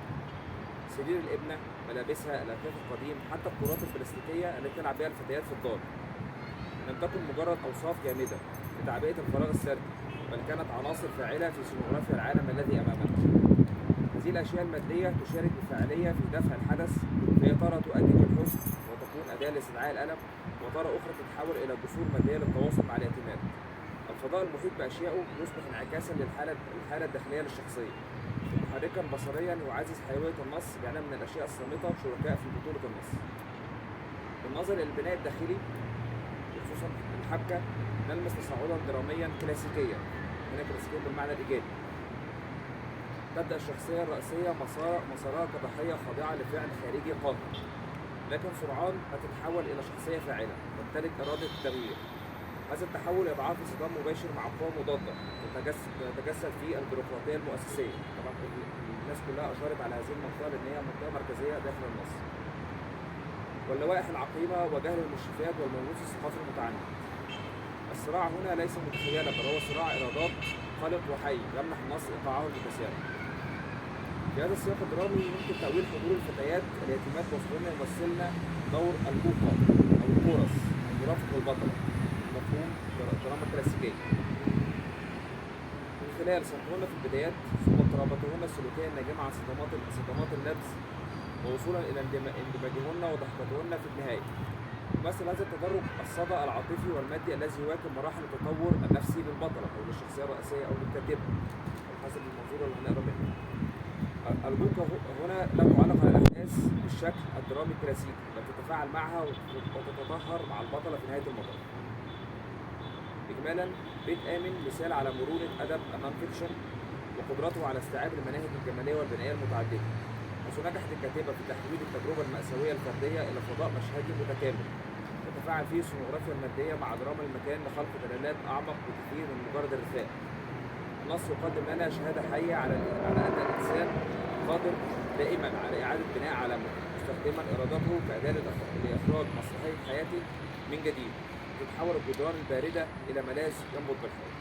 سرير الابنة، ملابسها، الأكياس القديم، حتى الكرات البلاستيكية التي تلعب بها الفتيات في الدار لم تكن مجرد أوصاف جامدة لتعبئة الفراغ السردي، بل كانت عناصر فاعلة في سينوغرافيا العالم الذي أمامنا. هذه الأشياء المادية تشارك بفاعلية في دفع الحدث، فهي ترى تؤدي بالحزن وتكون أداة لاستدعاء الألم، وترى أخرى تتحول إلى جسور مادية للتواصل مع الاعتماد. الفضاء المحيط بأشيائه يصبح انعكاسا للحالة الداخلية للشخصية، محركا بصريا يعزز حيوية النص بأن من الأشياء الصامتة شركاء في بطولة النص. بالنظر إلى البناء الداخلي خصوصا الحبكة نلمس تصاعدا دراميا كلاسيكيا، هنا كلاسيكيا بالمعنى الإيجابي. تبدأ الشخصية الرئيسية مسارها كضحية خاضعة لفعل خارجي قاهر، لكن سرعان ما تتحول إلى شخصية فاعلة تمتلك إرادة التغيير. هذا التحول يضعها في صدام مباشر مع قوى مضادة تتجسد في البيروقراطية المؤسسية. طبعا الناس كلها أشارت على هذه المنطقة لأن هي منطقة مركزية داخل النص. واللوائح العقيمة وجهل المشرفات والموروث الثقافي المتعمد. الصراع هنا ليس متخيلا، بل هو صراع إرادات خالق وحي يمنح النص إيقاعه المتسارع. في هذا السياق الدرامي يمكن تأويل حضور الفتيات اليتيمات وصفهن يمثلن دور البوقة أو الكورس المرافق للبطلة، مفهوم الدراما الكلاسيكية، من خلال صنعهن في البدايات ثم اضطراباتهن السلوكية الناجمة عن صدمات اللبس ووصولا إلى اندماجهن وضحكتهن في النهاية. يمثل هذا التدرج الصدى العاطفي والمادي الذي يواكب مراحل التطور النفسي للبطلة أو للشخصية الرئيسية أو للكاتبة على حسب المنظور اللي هنقرا منه. البوقة هنا لا تعلق على الأحداث بالشكل الدرامي الكلاسيكي، بل تتفاعل معها وتتطهر مع البطلة في نهاية المطاف. إجمالا بيت آمن مثال على مرونة أدب النون فيكشن وقدرته على استيعاب المناهج الجمالية والبنائية المتعددة، حيث نجحت الكاتبة في تحويل التجربة المأساوية الفردية إلى فضاء مشهدي متكامل تتفاعل فيه السينوغرافيا المادية مع دراما المكان لخلق دلالات أعمق بكثير من مجرد الرثاء. النص يقدم لنا شهادة حية على أن الإنسان قادر دائما على إعادة بناء عالمه، مستخدما إرادته كأداة لإخراج مسرحية حياته من جديد، تتحول الجدران الباردة إلى ملاذ ينبض بالحياة.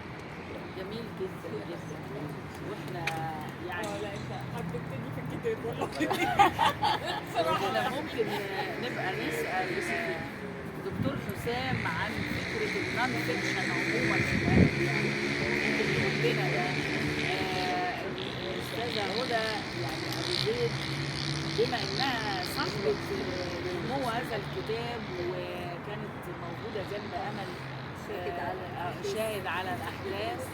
جميل جدا جدا. واحنا يعني لا انت حببتني في الكتاب والله. احنا ممكن نبقى نسأل دكتور حسام عن فكرة النون فيكشن عموما في الأدب، يعني ممكن يقول لنا ده. الأستاذة هدى يعني أبو زيد بما انها صاحبة نمو هذا الكتاب وكانت موجودة جنب امل شاهد على الاحداث.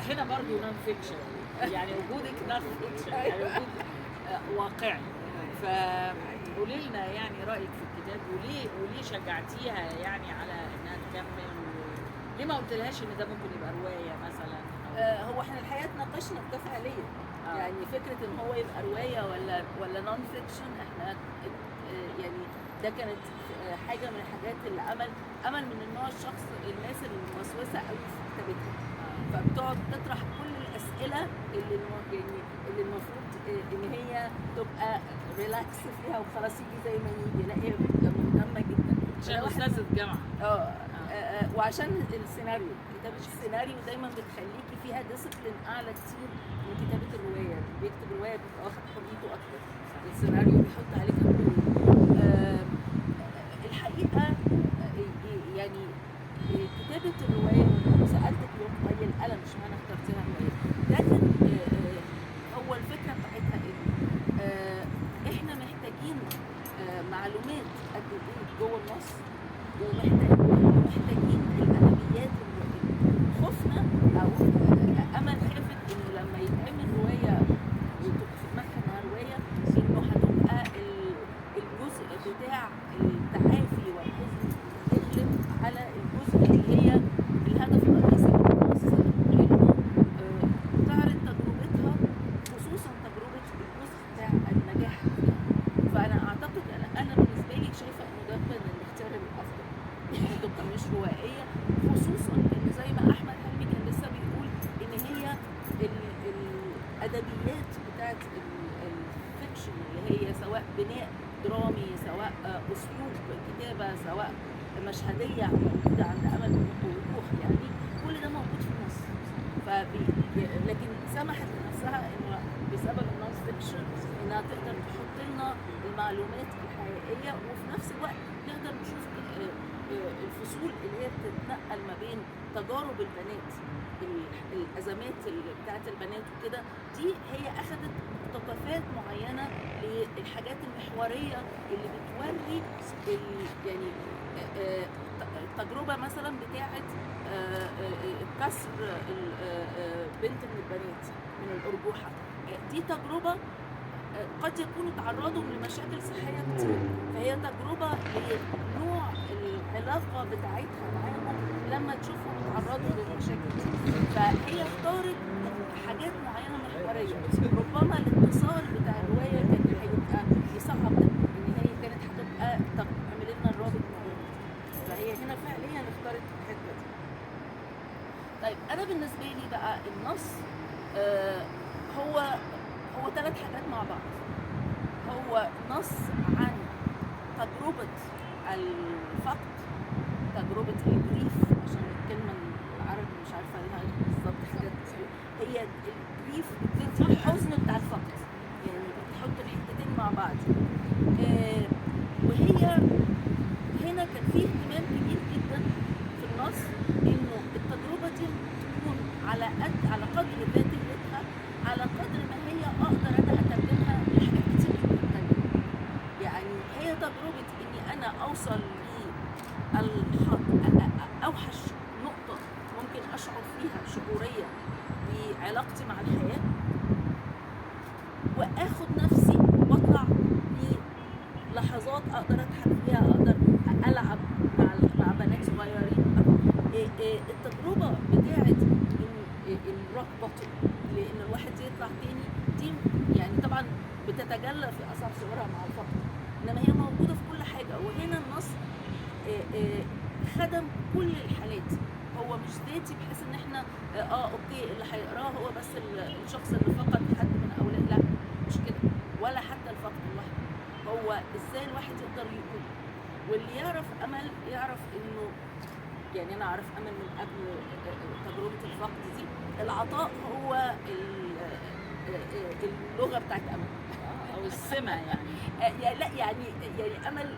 هنا برضو نون فيكشن، يعني وجودك نون فيكشن، يعني وجود واقعي. فقولي لنا يعني رايك في الكتاب، وليه شجعتيها يعني على انها تكمل، ليه ما قلتلهاش ان ده ممكن يبقى روايه مثلا؟ هو احنا الحقيقه اتناقشنا في ده فعليا. يعني فكره ان هو يبقى روايه ولا نون فيكشن، احنا يعني ده كانت حاجه من الحاجات اللي امل من النوع الشخص الناس الموسوسه قوي في كتابتها، فبتقعد تطرح كل الاسئله اللي المفروض ان هي تبقى ريلاكس فيها وخلاص يجي زي ما يجي، لا هي بتبقى مهتمه جدا عشان استاذه جامعه. وعشان السيناريو، كتابه السيناريو دايما بتخليكي فيها ديسيبلين اعلى كتير من كتابه الروايه. بيكتب روايه بيبقى واخد حريته اكتر، السيناريو بيحط عليك حدود. الحقيقه يعني كتابه الروايه، سالتك يوم طي القلم اشمعنى اخترتيها روايه، لكن هو الفكره بتاعتها ايه؟ احنا محتاجين معلومات قد ايه جوه النص، ومحتاجين الادبيات الروائيه. خفنا او امل خافت انه لما يتعمل روايه وتبقى في دماغها انها روايه، انه هتبقى الجزء بتاع التعافي والحزن يغلب على الجزء اللي هي الهدف الرئيسي من النص، انه تعرض تجربتها، خصوصا تجربه الجزء بتاع النجاح فيها. فانا اعتقد انا بالنسبه لي شايفه انه ده كان الاختيار الافضل، انها تبقى مش روائيه، خصوصا ان زي ما احمد حلمي كان لسه بيقول ان هي الادبيات بتاعت الفيكشن اللي هي سواء بناء درامي، سواء اسلوب كتابه، سواء مشهديه موجوده عند امل بوضوح، يعني كل ده موجود في النص. لكن سمحت لنفسها انه بسبب النون فيكشن انها تقدر تحط لنا المعلومات الحقيقيه، وفي نفس الوقت نقدر نشوف الفصول اللي هي بتتنقل ما بين تجارب البنات، الازمات اللي بتاعت البنات وكده. دي هي اخذت مقتطفات معينه للحاجات المحوريه اللي بتوري يعني التجربه مثلا بتاعت كسر بنت من البنات من الارجوحه. دي تجربه قد يكونوا تعرضوا لمشاكل صحيه كتير، فهي تجربه لنوع العلاقه بتاعتها معاهم لما تشوفهم تعرضوا للمشاكل دي. فهي اختارت حاجات معينه محوريه، ربما الاتصال بتاع الروايه كان هيبقى يصعب ده، ان هي كانت هتبقى تعمل لنا الرابط ما بينهم. فهي هنا فعليا اختارت الحته دي. طيب انا بالنسبه لي بقى النص هو 3 حاجات مع بعض. هو نص عن تجربة الفقد، تجربة الجريف، عشان الكلمة العربي مش عارفة لها بالظبط حاجات، هي الجريف بتدي الحزن بتاع الفقد، يعني بتحط الحتتين مع بعض. وهي هنا كان فيه اهتمام كبير جدا في النص انه التجربة دي تكون على قدر ذاتيتها، على قدر ما هي اقدر انا اترجمها لحاجات كتير جدا تانية. يعني هي تجربة اني انا اوصل اوحش نقطة ممكن اشعر فيها شعورية بعلاقتي مع الحياة، واخد نفسي واطلع بلحظات اقدر اضحك فيها، اقدر العب مع بنات صغيرين. التجربة بتاعت الروك بوتوم، لان الواحد يطلع تاني، دي يعني طبعا بتتجلى في اصعب صورها مع الفقر، انما هي موجوده في كل حاجه. وهنا النص خدم كل الحالات، هو مش ذاتي بحيث ان احنا اوكي اللي هيقراه هو بس الشخص اللي فقد حد من اولاد، لا مش كده، ولا حتى الفقد لوحده، هو ازاي الواحد يقدر يقول. واللي يعرف امل يعرف انه، يعني انا اعرف امل من قبل تجربه الفقد دي، العطاء هو اللغه بتاعت امل او السمه يعني. لا يعني امل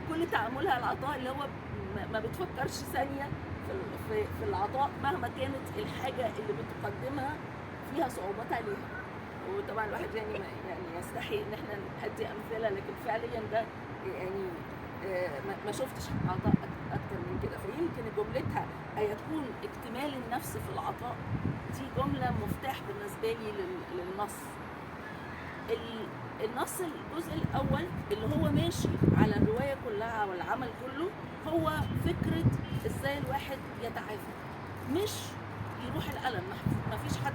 كل تعاملها العطاء، اللي هو ما بتفكرش ثانيه في العطاء مهما كانت الحاجه اللي بتقدمها فيها صعوبات عليها. وطبعا الواحد يعني يعني يستحي ان احنا ندي امثله، لكن فعليا ده يعني ما شفتش عطاء اكتر من كده. فيمكن جملتها أيكون اكتمال النفس في العطاء دي جمله مفتاح بالنسبه لي للنص. النص الجزء الاول اللي هو ماشي على الروايه كلها والعمل كله هو فكره ازاي الواحد يتعافى، مش يروح الالم. ما فيش حد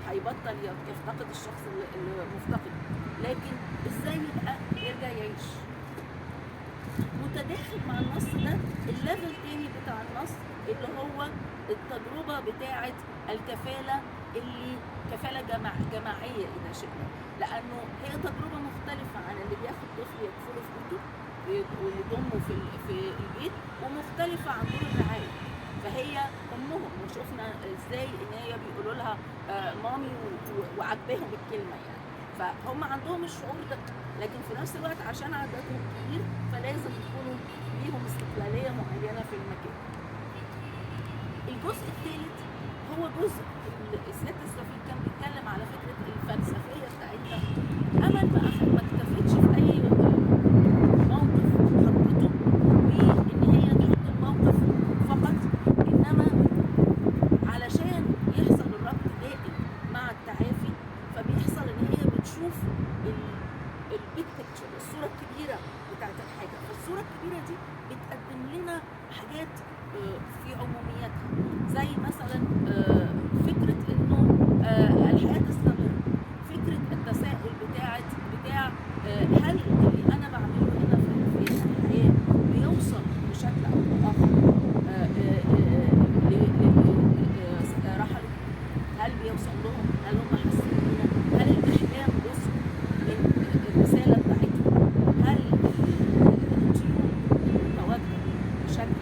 هيبطل يفتقد الشخص اللي مفتقد، لكن ازاي يبقى يرجع يعيش. متداخل مع النص ده الليفل تاني بتاع النص اللي هو التجربه بتاعه الكفاله، اللي كفاله جماعيه اذا شئنا، لانه هي تجربه مختلفه عن اللي بياخد طفل يكفله في بيته ويضمه في البيت، ومختلفه عن دور الرعايه. فهي امهم، وشفنا ازاي ان هي بيقولوا لها مامي وعجبهم الكلمه يعني، فهم عندهم الشعور ده، لكن في نفس الوقت عشان عددهم كبير فلازم يكونوا ليهم استقلاليه معينه في المكان. الجزء الثالث هو جزء الست السفير كان بيتكلم على فكره الفلسفيه بتاعتها. امل ما اكتفتش في اي موقف حطته بان هي تحط الموقف فقط، انما علشان يحصل الربط دائم مع التعافي فبيحصل ان هي بتشوف البيج بيكتشر، الصوره الكبيره بتاعت الحاجه. فالصوره الكبيره دي بتقدم لنا حاجات في عمومياتها، زي مثلا فكره انه الحياه تستمر، فكره التساؤل بتاع هل اللي انا بعمله هنا في الحياه بيوصل بشكل او باخر رحلوا، هل بيوصل لهم، هل هم حاسين بينا، هل الاحلام جزء من الرساله بتاعتهم، هل الطيور متواجده بشكل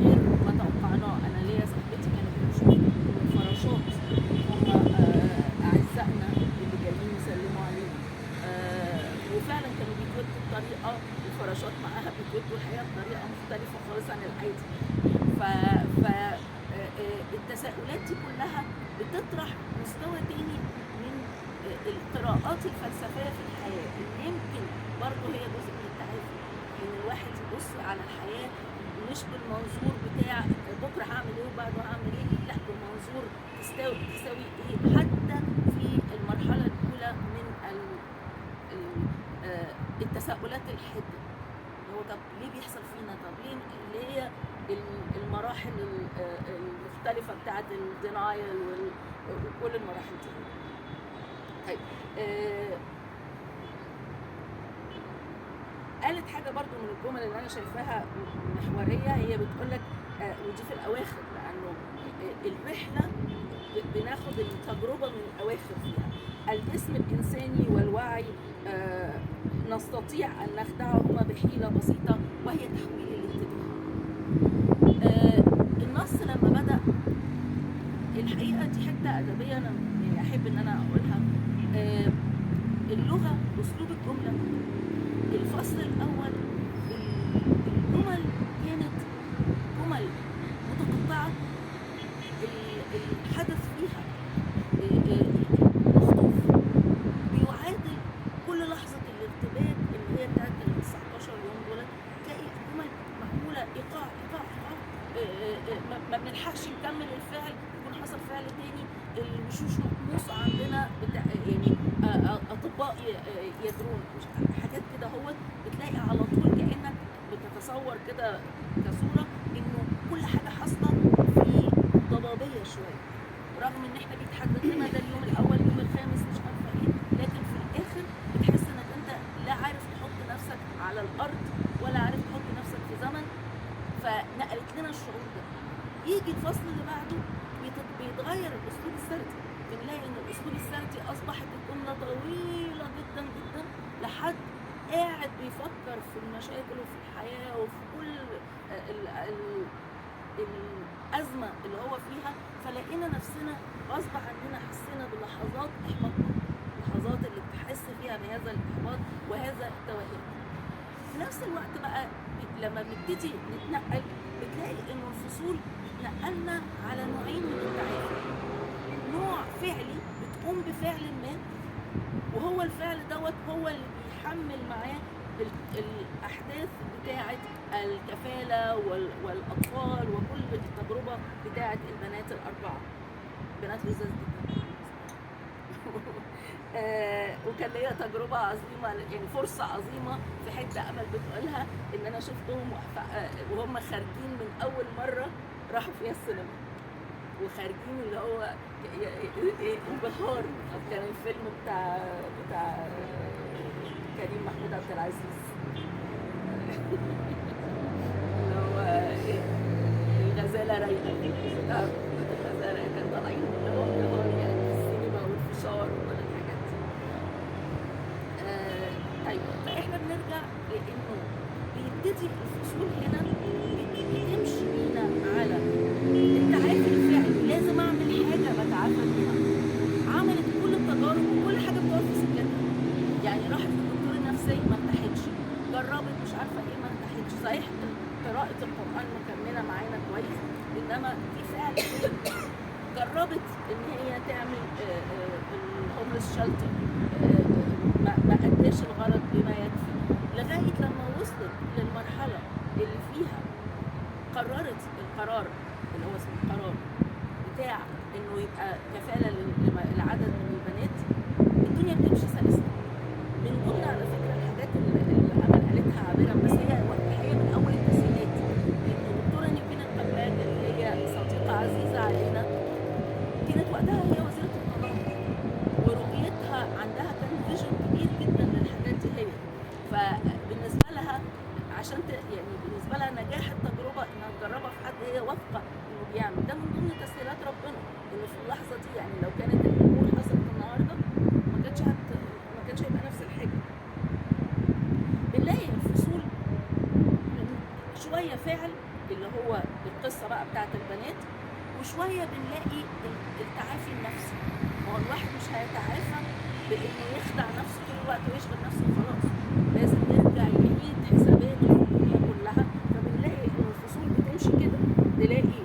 غير ما توقعناه. انا ليا صاحبتي كانت بتشوف الفراشات، هم اعزائنا اللي جايين يسلموا عليهم، وفعلا كانوا بيتودوا بطريقه، الفراشات معاها بيتودوا الحقيقه بطريقه مختلفه خالص عن العادي. التساؤلات دي كلها بتطرح مستوى تاني من القراءات الفلسفيه في الحياه، اللي يمكن برضه هي جزء من التعافي، ان الواحد يبص على الحياه مش بالمنظور بتاع بكره هعمل ايه وبعده هعمل ايه، لا بمنظور تساوي ايه. حتى في المرحله الاولى من التساؤلات الحاده، هو طب ليه بيحصل فينا، طب ليه، اللي هي المراحل المختلفه بتاعت الدينايل وكل المراحل دي. طيب قالت حاجه برضو من الجمل اللي انا شايفاها محوريه، هي بتقول لك ودي في الاواخر، لانه الرحله بناخد التجربه من الاواخر فيها. الجسم الانساني والوعي نستطيع ان نخدعهما بحيله بسيطه وهي تحويل الانتباه. النص لما بدا، الحقيقه دي حته ادبيه انا يعني احب ان انا اقولها، اللغه، اسلوب الجمله، الفصل الاول الجمل كانت جمل متقطعه، الحدث فيها مخطوف بيعادل كل لحظه الارتباك اللي هي بتاعت ال 19 يوم دول. تلاقي الجمل معموله ايقاع ما بنلحقش نكمل الفعل، يكون حصل فعل تاني، الوشوش مطموسه عندنا يعني اطباء يدرون حاجات كده، هو بتلاقي على طول كانك بتتصور كده كصوره انه كل حاجه حاصله في ضبابيه شويه، رغم ان احنا بيتحدد لنا ده اليوم الاول اليوم الخامس مش عارفه ايه، لكن في الاخر بتحس انك انت لا عارف تحط نفسك على الارض ولا عارف تحط نفسك في زمن. فنقلت لنا الشعور ده. يجي الفصل اللي بعده بيتغير الاسلوب السردي، بنلاقي ان الاسلوب السردي اصبحت الجمله طويله جدا جدا لحد قاعد بيفكر في المشاكل وفي الحياه وفي كل الازمه اللي هو فيها. فلقينا نفسنا غصب عننا حسينا بلحظات احباطنا، اللحظات اللي بتحس فيها بهذا الاحباط وهذا التوهان. في نفس الوقت بقى لما بنبتدي نتنقل بتلاقي انه الفصول نقلنا على نوعين من التعافي، نوع فعلي بتقوم فعل ما، وهو الفعل دوت هو اللي بيحمل معاه الأحداث بتاعة الكفالة والأطفال وكل التجربة بتاعة البنات الأربعة، بنات لذاذ جدا. وكان ليا تجربة عظيمة، يعني فرصة عظيمة في حتة أمل بتقولها، إن أنا شفتهم وهم خارجين من أول مرة راحوا فيها السينما، وخارجين اللي هو انبهار. كان الفيلم بتاع كريم محمود عبد العزيز اللي هو الغزالة رايقة، الغزالة كان طالعين اللي هو انبهار يعني في السينما والفشار وكل الحاجات دي. طيب فاحنا بنرجع لانه بيبتدي الفصول هنا بتمشي بينا على التعافي الفعلي. لازم اعمل حاجه بتعافى بيها. عملت كل التجارب وكل حاجه بتقف في سكتها، يعني راحت للدكتور النفسي ما ارتاحتش، جربت مش عارفه ايه ما ارتاحتش. صحيح قراءه القران مكمله معانا كويس، انما في فعل جربت ان هي تعمل الهوملس شلتر، ما اداش الغرض بما يكفي، لغايه لما وصلت للمرحله اللي فيها قررت القرار اللي هو اسمه القرار بتاع انه يبقى كفاله لعدد من البنات. الدنيا بتمشي سلسه. من ضمن على فكره الحاجات اللي امل قالتها عابره، بس هي الحقيقه من اول التسعينات، ان الدكتوره نيفين القباج اللي هي صديقه عزيزه علينا كانت وقتها هي وزيره القضاء، ورؤيتها عندها كان فيجن كبير جدا للحاجات دي هي. فبالنسبه لها عشان يعني بالنسبه لها نجاح التجربه انها تجربها في حد هي واثقه انه بيعمل ده من ضمن تسهيلات ربنا، انه في اللحظه دي يعني لو كانت الامور حصلت النهارده ما كانش هيبقى نفس الحاجه. بنلاقي الفصول شويه فعل اللي هو القصه بقى بتاعت البنات، وشويه بنلاقي التعافي النفسي. ما هو الواحد مش هيتعافى بانه يخدع نفسه طول الوقت ويشغل نفسه وخلاص، لازم يرجع يعيد حساباته في الدنيا كلها. فبنلاقي ان الفصول بتمشي كده، تلاقي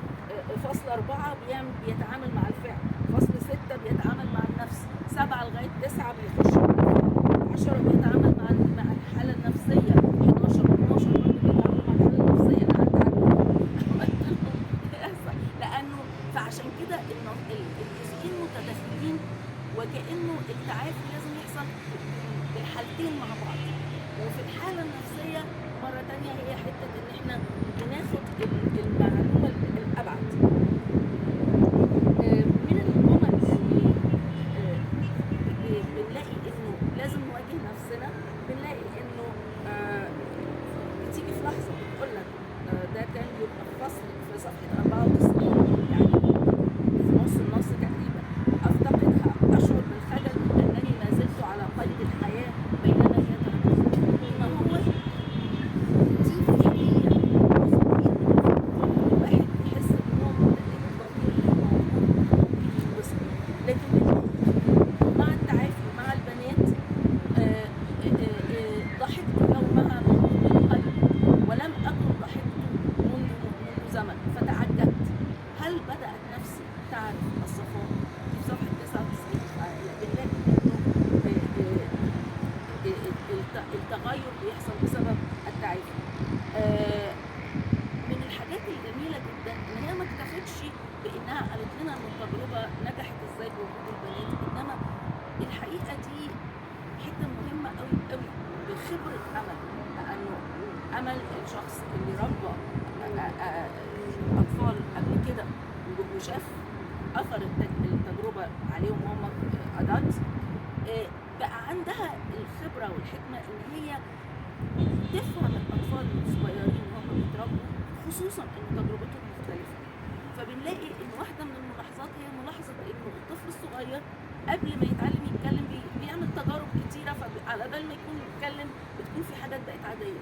فصل 4 بيتعامل مع الفعل، فصل 6 بيتعامل مع النفس، 7 لغايه 9 بيخش 10 بيتعامل مع الحاله النفسيه، 11 و12 برضه بيتعاملوا مع الحاله النفسيه. انا عدت لانه فعشان كده انه الجزئين متداخلين، وكانه التعافي لازم يحصل بالحالتين مع بعض. وفي الحاله النفسيه مره ثانيه هي حته ان احنا بناخد المعلومه الابعد من الجمل اللي بنلاقي انه لازم نواجه نفسنا. بنلاقي انه بتيجي في لحظه بتقول لك ده كان يبقى في فصل في صفحه 94 يعني في نص النص تقريبا، افتقدها اشعر بالخجل انني ما زلت على قيد الحياه بينما هي تنقذ. ما هو دي فعليا الواحد يحس ان هو متألم الضمير بس. لكن مع التعافي مع البنات ضحكت يومها من القلب ولم اكن ضحكت منذ زمن فتعجبت. هل بدأت نفسي تعرف الصفاء؟ في صفحة 99 بنلاقي انه التغير بيحصل بسبب التعافي. من الحاجات الجميلة جدا ان هي ما اكتفتش بانها قالت لنا ان التجربة نجحت ازاي بوجود البنات، انما الحقيقة دي حتة مهمة قوي قوي بخبرة امل، لانه امل الشخص اللي ربى اطفال قبل كده وشاف اثر التجربه عليهم وهم ادلت، بقى عندها الخبره والحكمه ان هي تفهم الاطفال الصغيرين وهم بيتربوا، خصوصا ان تجربتهم مختلفه. فبنلاقي ان واحده من الملاحظات هي ملاحظه انه الطفل الصغير قبل ما يتعلم يتكلم بيعمل تجارب كتيره، فعلى بال ما يكون يتكلم بتكون في حاجات بقت عاديه،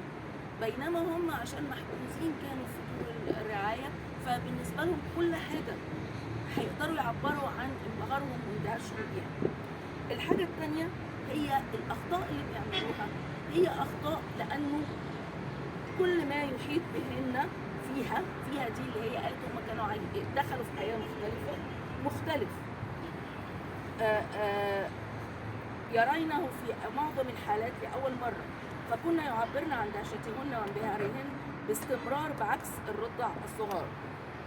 بينما هم عشان محجوزين كانوا في دور الرعايه فبالنسبه لهم كل حاجه هيقدروا يعبروا عن انبهارهم واندهاشهم بيها. الحاجه الثانيه هي الاخطاء اللي بيعملوها، هي اخطاء لانه كل ما يحيط بهن فيها دي اللي هي قالت هم كانوا دخلوا في حياه مختلفه يرينه في معظم الحالات لأول مرة، فكنا يعبرن عن دهشتهن وانبهارهن باستمرار بعكس الرضع الصغار.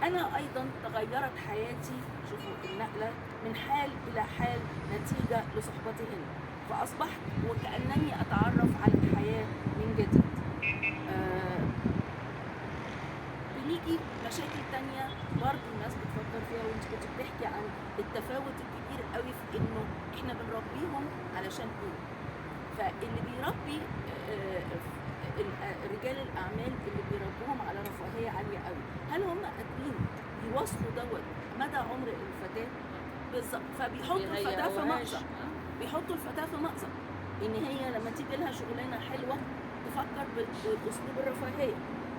أنا أيضا تغيرت حياتي، شوفوا النقلة، من حال إلى حال نتيجة لصحبتهن، فأصبحت وكأنني أتعرف على الحياة من جديد. بنيجي مشاكل تانية برضه الناس بتفكر فيها، وانت كنت بتحكي عن التفاوت الكبير قوي في انه احنا بنربيهم علشان ايه. فاللي بيربي رجال الاعمال اللي بيربوهم على رفاهيه عاليه قوي، هل هم قادرين يوصلوا مدى عمر الفتاه؟ بالظبط. فبيحطوا الفتاه في مأزق، بيحطوا الفتاه في مأزق ان هي لما تيجي لها شغلانه حلوه تفكر باسلوب الرفاهيه.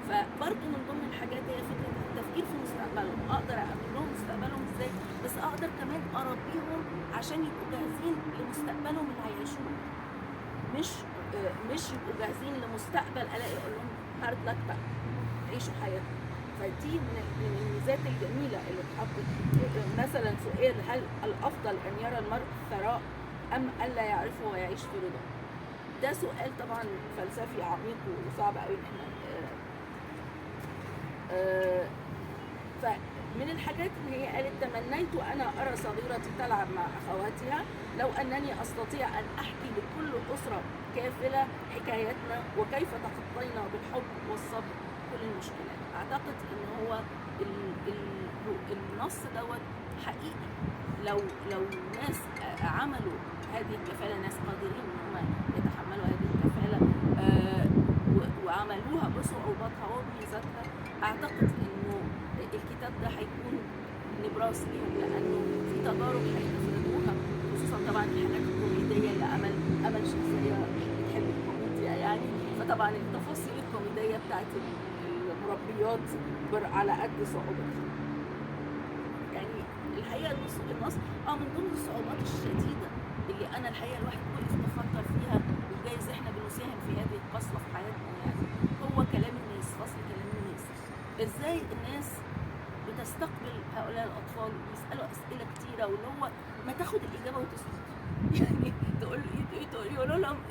فبرضه من ضمن الحاجات هي فكره التفكير في مستقبلهم، اقدر اعمل لهم مستقبلهم ازاي، بس اقدر كمان اربيهم عشان يبقوا جاهزين لمستقبلهم اللي هيعيشوه، مش يبقوا جاهزين لمستقبل الاقي اقول لهم هارد لك بقى عيشوا حياتكم. فدي من الميزات الجميله اللي اتحطت. مثلا سؤال هل الافضل ان يرى المرء ثراء ام الا يعرفه ويعيش في رضا؟ ده سؤال طبعا فلسفي عميق وصعب قوي ان احنا فمن الحاجات اللي هي قالت تمنيت أنا أرى صغيرتي تلعب مع أخواتها لو أنني أستطيع أن أحكي لكل أسرة كافلة حكايتنا وكيف تخطينا بالحب والصبر كل المشكلات. أعتقد إن هو النص حقيقي. لو ناس عملوا هذه الكفالة، ناس قادرين إن هم يتحملوا هذه الكفالة وعملوها بصعوباتها وبميزاتها، اعتقد انه الكتاب ده هيكون نبراس ليهم، لانه في تجارب هيتفردوها، خصوصا طبعا الحاجات الكوميديه اللي امل شخصيه بتحب الكوميديا يعني، فطبعا التفاصيل الكوميديه بتاعت المربيات على قد صعوبتها. يعني الحقيقه النص من ضمن الصعوبات الشديده اللي انا الحقيقه الواحد وقف تفكر فيها، وجايز احنا بنساهم في هذه القصه في حياتنا يعني، هو كلام الناس، فصل كلام الناس. ازاي الناس بتستقبل هؤلاء الاطفال ويسالوا اسئله كتيره، واللي هو ما تاخد الاجابه وتسكت يعني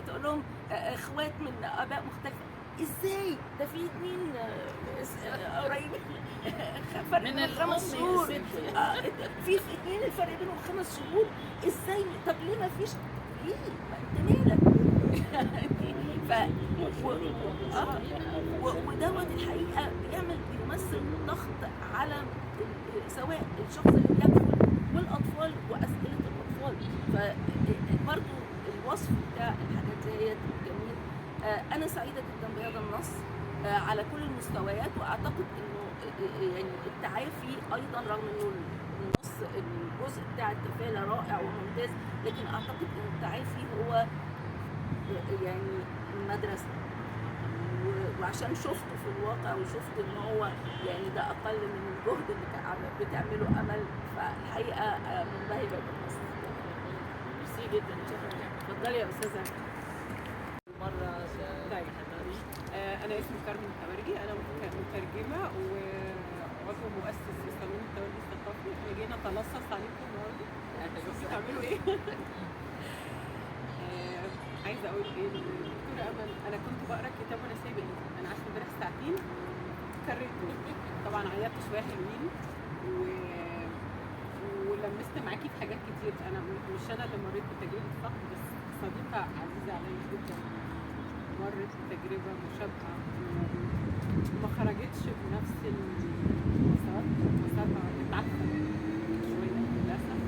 تقول لهم اخوات من اباء مختلفه، ازاي ده في 2 قريبين فرق من 5 شهور، في 2 الفرق بينهم 5 شهور، ازاي؟ طب ليه ما فيش؟ ليه؟ ما انت مالك؟ ودوت الحقيقه بيمثل ضغط على سواء الشخص اللي بيدخل والاطفال واسئله الاطفال. فبرضه الوصف بتاع الحاجات ديت جميل. انا سعيده جدا بهذا النص على كل المستويات، واعتقد انه يعني التعافي ايضا، رغم انه الجزء بتاع الكفاله رائع وممتاز، لكن اعتقد ان التعافي هو يعني مدرسة، وعشان شفته في الواقع وشفت ان هو يعني ده اقل من الجهد اللي بتعمله امل، فالحقيقة منبهجة بالنص. ميرسي جدا، شكرا. اتفضلي يا استاذة. مرة طيب أنا اسمي كارمن التمرجي، أنا مترجمة وعضو مؤسس لصالون التوجه الثقافي. احنا جينا نتلصص عليكم النهارده شوفوا بتعملوا ايه. عايزة أقول إيه للدكتورة أمل، أنا كنت بقرا الكتاب وأنا سايبة إيدي، أنا قعدت امبارح ساعتين كررته، طبعا عيطت شوية حلوين ولمست معاكي في حاجات كتير. أنا مش أنا اللي مريت بتجربة فقد، بس صديقة عزيزة عليا جدا مرت بتجربة مشابهة وما خرجتش بنفس المسار، مسارها اتعفن شوية للأسف.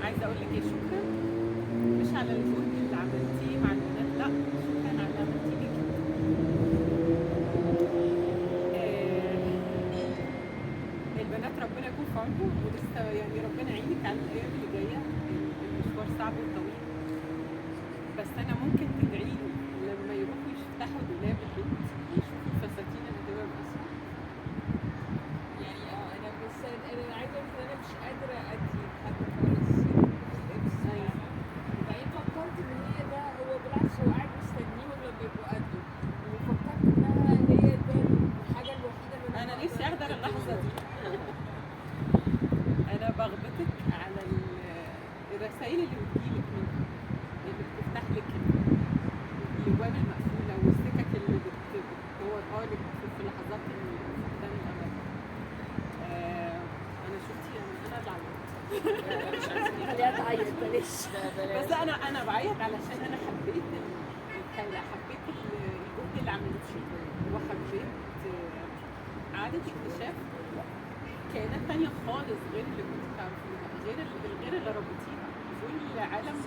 عايزة أقول لك إيه، شكرا مش على الجهد اللي عملتيه مع البنات، لا شكرا على اللي عملتيه بيكي. البنات ربنا يكون في عونكم، ولسه يعني ربنا يعينك على الأيام اللي جاية، المشوار صعب وطويل، بس أنا ممكن تدعي لي لما يروحوا يفتحوا دولاب البيت يشوفوا الفساتين اللي هتبقى بأسهم. يعني انا بس انا عايزه اقول ان انا مش قادره ادي حتى خالص لبس. وبعدين فكرت ان هي ده هو بالعكس هو قاعد مستنيهم لما يبقوا قده، وفكرت انها هي ده الحاجه الوحيده اللي أنا نفسي أحضر اللحظة دي. أنا بغبطك على الرسائل اللي بتجيلك منهم، خليها تعيط بلاش. بس لا انا بعيط علشان انا حبيت حبيت الجهد اللي عملته وحبيت اعاده اكتشاف كائنات تانية خالص غير اللي كنت تعرفيها، غير اللي ربطيها، كل عالم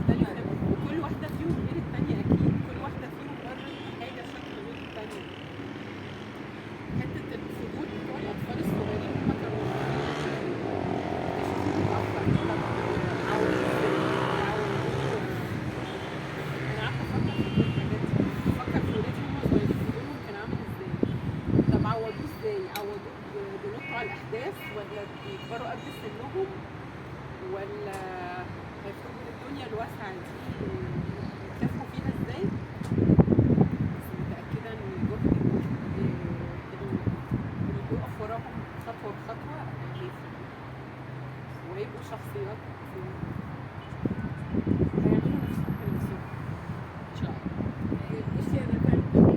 مختلف وكل واحدة فيهم غير التانية أكيد، كل واحدة فيهم ورت حاجة شكل غير التانية. حتة الفضول بتوع الأطفال الصغيرين هما كانوا اكتشفوا متأخر لما عودوا أنا قعدت أفكر في كل الحاجات دي، أفكر في ولادي هما صغيرين فضولهم كان عامل إزاي؟ طب عودوه إزاي؟ عودوه بينطوا على الأحداث ولا بيكبروا قبل سنهم ولا هيخرجوا من الدنيا الواسعة دي يكافحوا فيها ازاي؟ بس متأكدة ان الجهد اللي بيقف وراهم خطوة بخطوة هيفرق وهيبقوا شخصيات هيعملوا نفسهم بنفسهم ان شاء الله. بصي انا كان كل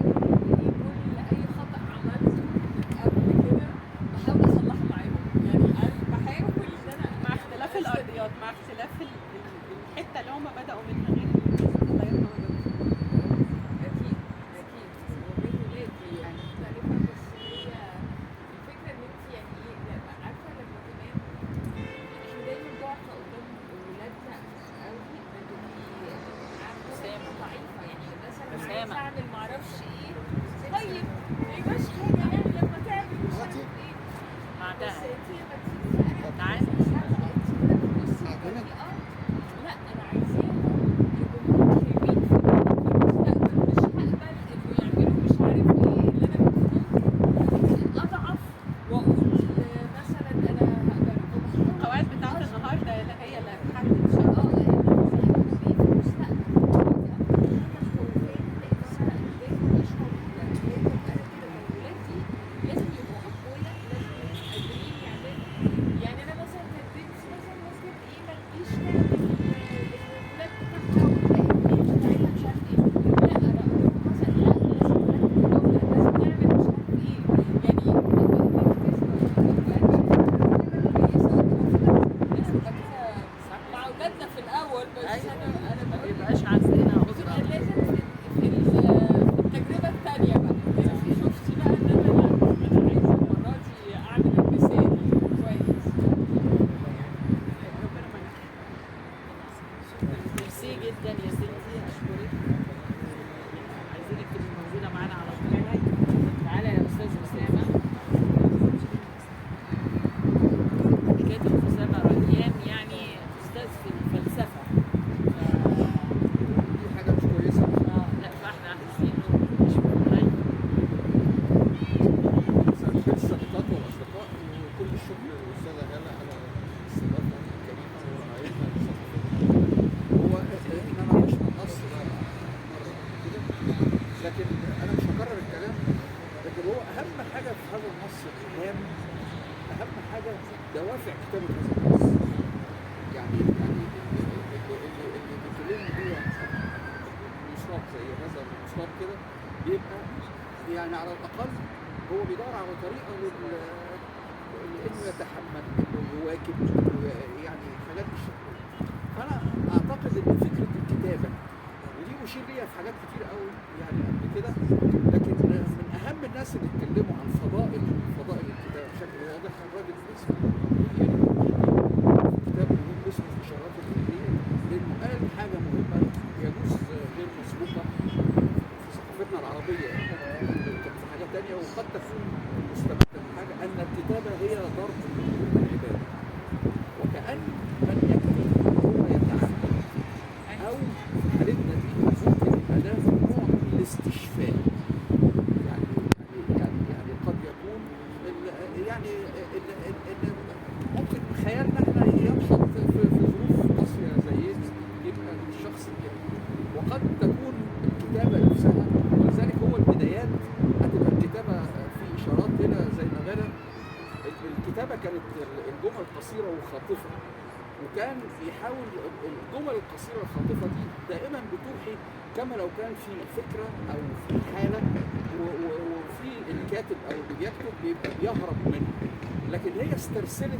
اي خطأ عملته قبل كده بحاول اصلحه معاهم، يعني انا بحاول ان انا مع اختلاف الارضيات، مع اختلاف الحتة اللي هم بدأوا منها غير الله يرحمه اكيد وبين ولادي يعني مختلفة، بس هي الفكرة ان انت يعني ايه عارفة لما كمان احنا دايما ضعفة قدام ولادنا قوي، بتبقي عارفة أسامة. ضعيفة، يعني مثلا أسامة. عايزة اعمل معرفش ايه، طيب ما يبقاش حاجة يعني لما تعمل مش عارف ايه، مع ده بس انت لما تيجي بقى تعالي. مش عارفة انت كده بتبصي بطريقة لا انا عايزاهم يبقوا متخيلين في المستقبل، مش هقبل انه يعملوا مش عارف ايه اللي انا ممكن اضعف واقول مثلا انا هقبل القواعد بتاعت النهارده هي اللي هتحدد ان شاء الله. يعني انا مثلا كانت بنتي مثلا ممكن ايه ما تجيش تعمل الولاد بتاعها والابنين بتاعتها مش عارف ايه، لا انا اقول لهم مثلا لا لازم نرتب الجوده، لازم نعمل مش عارف ايه، يعني مع اولادنا في الاول، بس انا ما بقول يبقاش عندنا بتبقى قدرة. لازم في التجربه الثانيه بقى شفتي بقى ان انا عايزه المره دي اعمل المثال كويس. ربنا ما ميرسي جدا يا ستي، اشكرك. عايزينك تبقي موجوده معانا على طول. تعالى يا استاذ اسامه. الكاتب اسامه ريان يعني استاذ في الفلسفه. دي حاجه مش كويسه. لا فاحنا عايزينه مش مهم. كل الصديقات والاصدقاء وكل الشكر للاستاذه هاله على الاستضافه الكريمه ورعايتها لثقافتنا. هو احنا ناقشنا النص ده مره كده، لكن انا مش هكرر الكلام، لكن هو اهم حاجه في هذا النص الهام، اهم حاجه دوافع كتابه هذا النص. يعني اللي بيكلمني هو مصاب زي هذا المصاب كده بيبقى يعني على الاقل هو بيدور على طريقه لانه يتحمل، انه يواكب، انه يعني حاجات بالشكل ده. فانا اعتقد ان فكره الكتابه ودي اشير ليها في حاجات كتير قوي يعني قبل كده، لكن من اهم الناس اللي اتكلموا عن فضائل الكتابه بشكل واضح الراجل اسمه يعني كتاب مهم اسمه الاشارات الفكريه، لانه قال حاجه مهمه يجوز غير مسبوقه في ثقافتنا العربيه، كانت في حاجه ثانيه وقد تكون مستمده من حاجه، ان الكتابه هي ضرب العباده، وكأن من يكتب هو يتعلم، او في حالتنا دي ممكن اداه نوع من الاستشفاء. يعني قد يكون يعني ممكن خيالنا احنا ينشط في ظروف قاسيه زي يبقى الشخص يكتب، وقد تكون الكتابه نفسها، ولذلك هو البدايات هتبقى الكتابه في اشارات هنا زي ما غيرها. الكتابه كانت الجمل قصيره وخاطفه، وكان بيحاول الجمل القصيره الخاطفه دي دائما بتوحي كما لو كان في فكره او في حاله، وفي الكاتب او اللي بيكتب بيبقى بيهرب منها، لكن هي استرسلت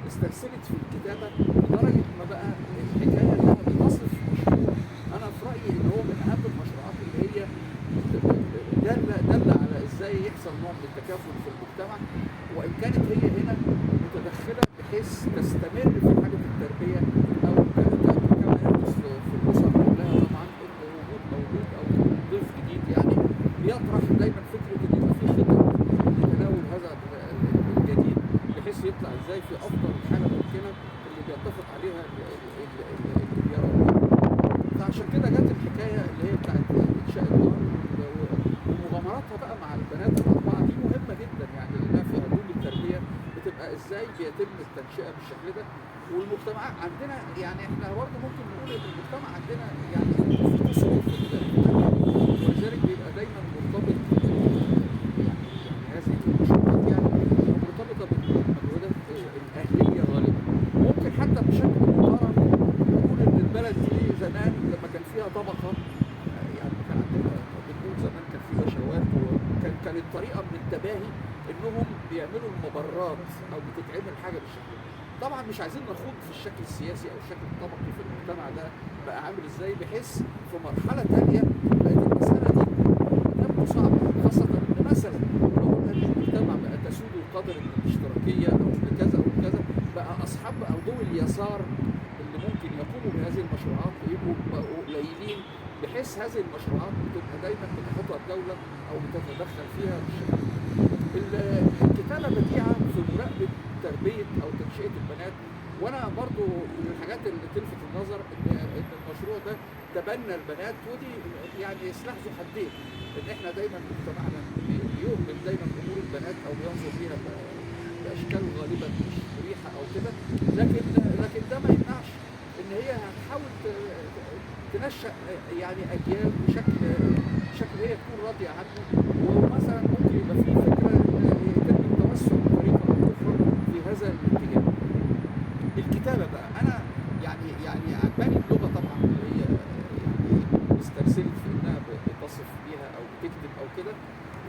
استرسلت في الكتابه لدرجه ما بقى الحكايه انها بتصف مشروع انا في رايي ان هو من اهم المشروعات اللي هي دل على ازاي يحصل نوع من التكافل في المجتمع، وان كانت هي هنا متدخله بحيث تستمر في حاجه التربيه او كما يحدث في الاسر كلها طبعا ان وجود مولود او ضيف جديد يعني بيطرح دايما فكره ان يبقى في خطط لتناول هذا الجديد بحيث يطلع ازاي في افضل حاله ممكنه اللي بيتفق عليها اللي بيرى. فعشان كده جت الحكايه اللي هي بتاعت انشاء الدار ومغامراتها بقى مع البنات الاربعه دي مهمه جدا يعني لانها في علوم التربيه بتبقى ازاي بيتم التنشئه بالشكل ده. والمجتمع عندنا يعني احنا برضه ممكن نقول ان المجتمع عندنا يعني في قصور في التربيه ولذلك بيبقى دايما مرتبط يعني هذه المشروعات يعني مرتبطه بالمجهودات الاهليه غالبا. ممكن حتى بشكل مقارن نقول ان البلد دي زمان لما كان فيها طبقه يعني كان عندنا بنقول زمان كان في بشوات وكان الطريقه من التباهي انهم بيعملوا المبرات او بتتعمل حاجه بالشكل ده. طبعا مش عايزين نخوض في الشكل السياسي او الشكل الطبقي في المجتمع ده بقى عامل ازاي بحيث في مرحله ثانيه بقت المساله دي تبدو صعبه خاصه ان مثلا لو قلنا ان المجتمع بقى تسود القدر الاشتراكيه او كذا او كذا بقى اصحاب او ذوي اليسار اللي ممكن يقوموا بهذه المشروعات بقوا قليلين بحيث هذه المشروعات بتبقى دايما بتحطها الدوله او بتتدخل فيها بالشكل. الكتابه بديعه في مراقبه تربيه او تنشئه البنات، وانا برضو من الحاجات اللي تلفت النظر ان المشروع ده تبنى البنات ودي يعني سلاح ذو حدين ان احنا دايما مجتمعنا بيهمل دايما امور البنات او بينظر فيها باشكال غالبا مش مريحه او كده، لكن ده ما يمنعش ان هي هتحاول تنشأ يعني اجيال بشكل هي تكون راضيه عنه. ومثلا ممكن يبقى في فكره يتم التوسع بطريقه او اخرى في هذا الاتجاه. الكتابه بقى انا يعني عجباني اللغه طبعا اللي هي يعني استرسلت في انها بتصف بيها او بتكتب او كده،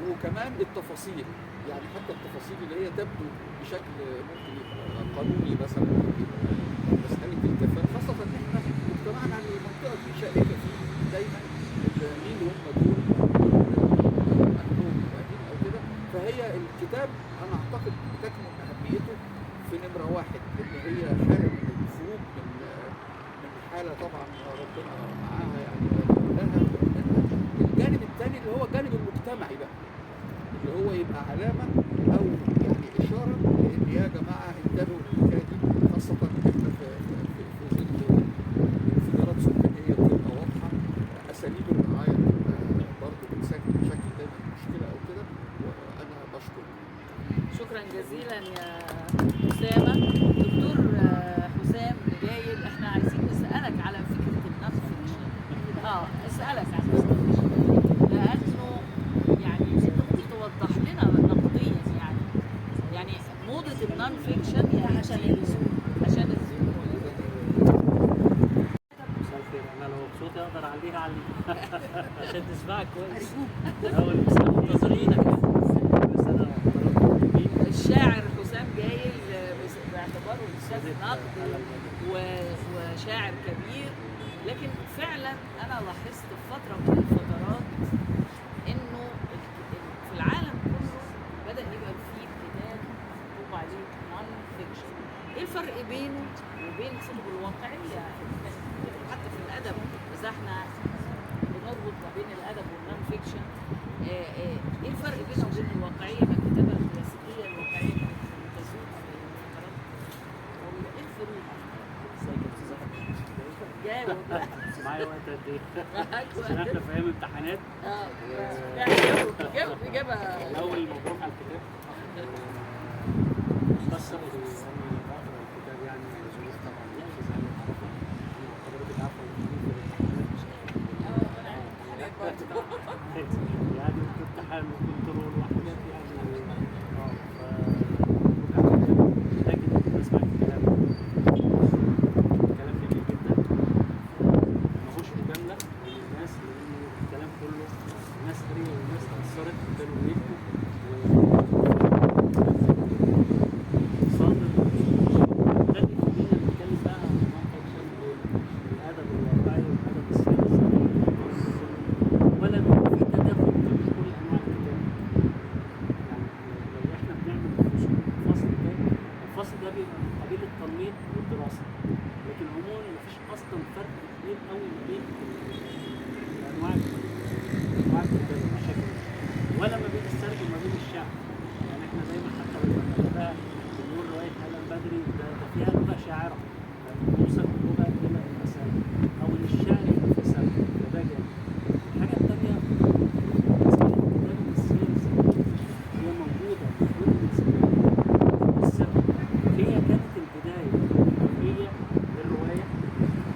وكمان التفاصيل يعني حتى التفاصيل اللي هي تبدو بشكل ممكن يبقى قانوني مثلا مساله الكفاءه خاصه ان احنا مجتمعنا عن المنطقه دي شائكه فيه دايما مين هم دول اهلهم مؤهلين او كده. فهي الكتاب انا اعتقد بتكمن اهميته في نمره واحد ان هي حاله من الخروج من حاله طبعا ربنا معاها يعني لها. الجانب الثاني اللي هو الجانب المجتمعي بقى اللي هو يبقى علامه او يعني اشاره لان يا جماعه انتبهوا للحكايه دي خاصه احنا في ظل انفجارات سكانيه بتبقى واضحه اساليب الرعايه بتبقى برضه بتساهم بشكل دايما مشكله او كده. وانا بشكر. شكرا جزيلا يا أسامة. دكتور حسام جايل احنا عايزين نسألك على فكرة النون فيكشن. اسألك عن لأنه يعني انت ممكن توضح لنا نقديا يعني موضة النون فيكشن يعني عشان الزوم مساء الخير. انا لو بصوتي اقدر اعليها عشان تسمعك كويس. الاول منتظرينك بس انا الشاعر حسام جايل باعتباره استاذ نقد وشاعر كبير، لكن فعلا انا لاحظت في فتره من الفترات انه في العالم كله بدا يبقى فيه كتاب مكتوب عليه نون فيكشن. ايه الفرق بينه وبين الكتب الواقعيه حتى في الادب؟ اذا احنا بنربط ما بين الادب والنون فيكشن، ايه الفرق بينه وبين الواقعيه الكتابه الكلاسيكيه الواقعيه اللي بتسود في الفترات؟ ايه الفروق؟ ازيك يا استاذ احمد؟ جاوب. معايا وقت قد ايه؟ عشان احنا في ايام امتحانات. جاوب اجابه. الاول مبروك على الكتاب. متأثر بأني بقرا الكتاب يعني ظروف طبعا الاستاذ علي عرفه حضرتك عارفه يعني كنت امتحان وكنترول وحاجات يعني لكن بسمع الكلام جميل جدا ماهوش مجامله للناس لانه الكلام كله ناس قريبه وناس اثرت كانوا بيكتبوا الدراسي ده بيبقى من قبيل التنميط والدراسه، لكن عموما مفيش اصلا فرق كبير قوي ما بين انواع الكتابه بالشكل ده، ولا ما بين السرد وما بين الشعر. يعني احنا دايما حتى لما بنقرا بنقول روايه هلال بدري ده فيها لغه شاعره، توصل اللغه الى المسائل، او ان الشعر يبقى في سرد، فده جانب. الحاجه الثانيه بالنسبه لكتابه السير هي موجوده من زمان، السبب هي كانت البدايه الحقيقيه للروايه،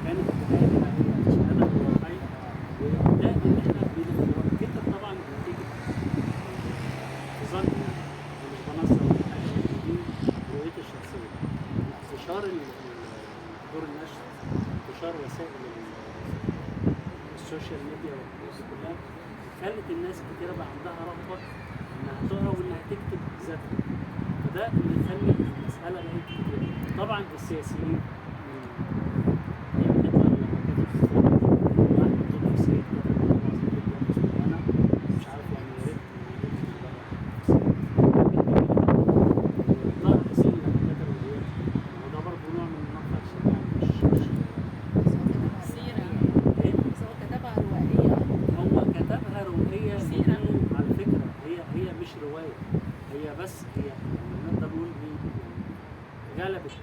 كانت البدايه الحقيقيه للشهاده الواقعيه، وده اللي احنا بنتكتب طبعا نتيجه في ظني يعني، انا مش بنظم ولا حاجه، دي رؤيتي الشخصيه. انتشار دور النشر، انتشار وسائل السوشيال ميديا والحاجات دي كلها خلت الناس كتير بقى عندها رغبه انها تقرا وانها تكتب ذاتها، فده اللي يخلي المساله بقت كتير. طبعا السياسيين يعني هتلر لما كتب خطاب واحد ضد السيد كتب كلام عظيم جدا، وانا مش عارف يعني يا ريت طه حسين لما كتب الروايات، وده برضه نوع من النقد يعني مش سيرة ايه؟ بس هو كتبها روائية. هو كتبها روائية سيرة. لأنه على فكرة هي مش رواية، هي بس هي يعني نقدر نقول ايه يعني غلبت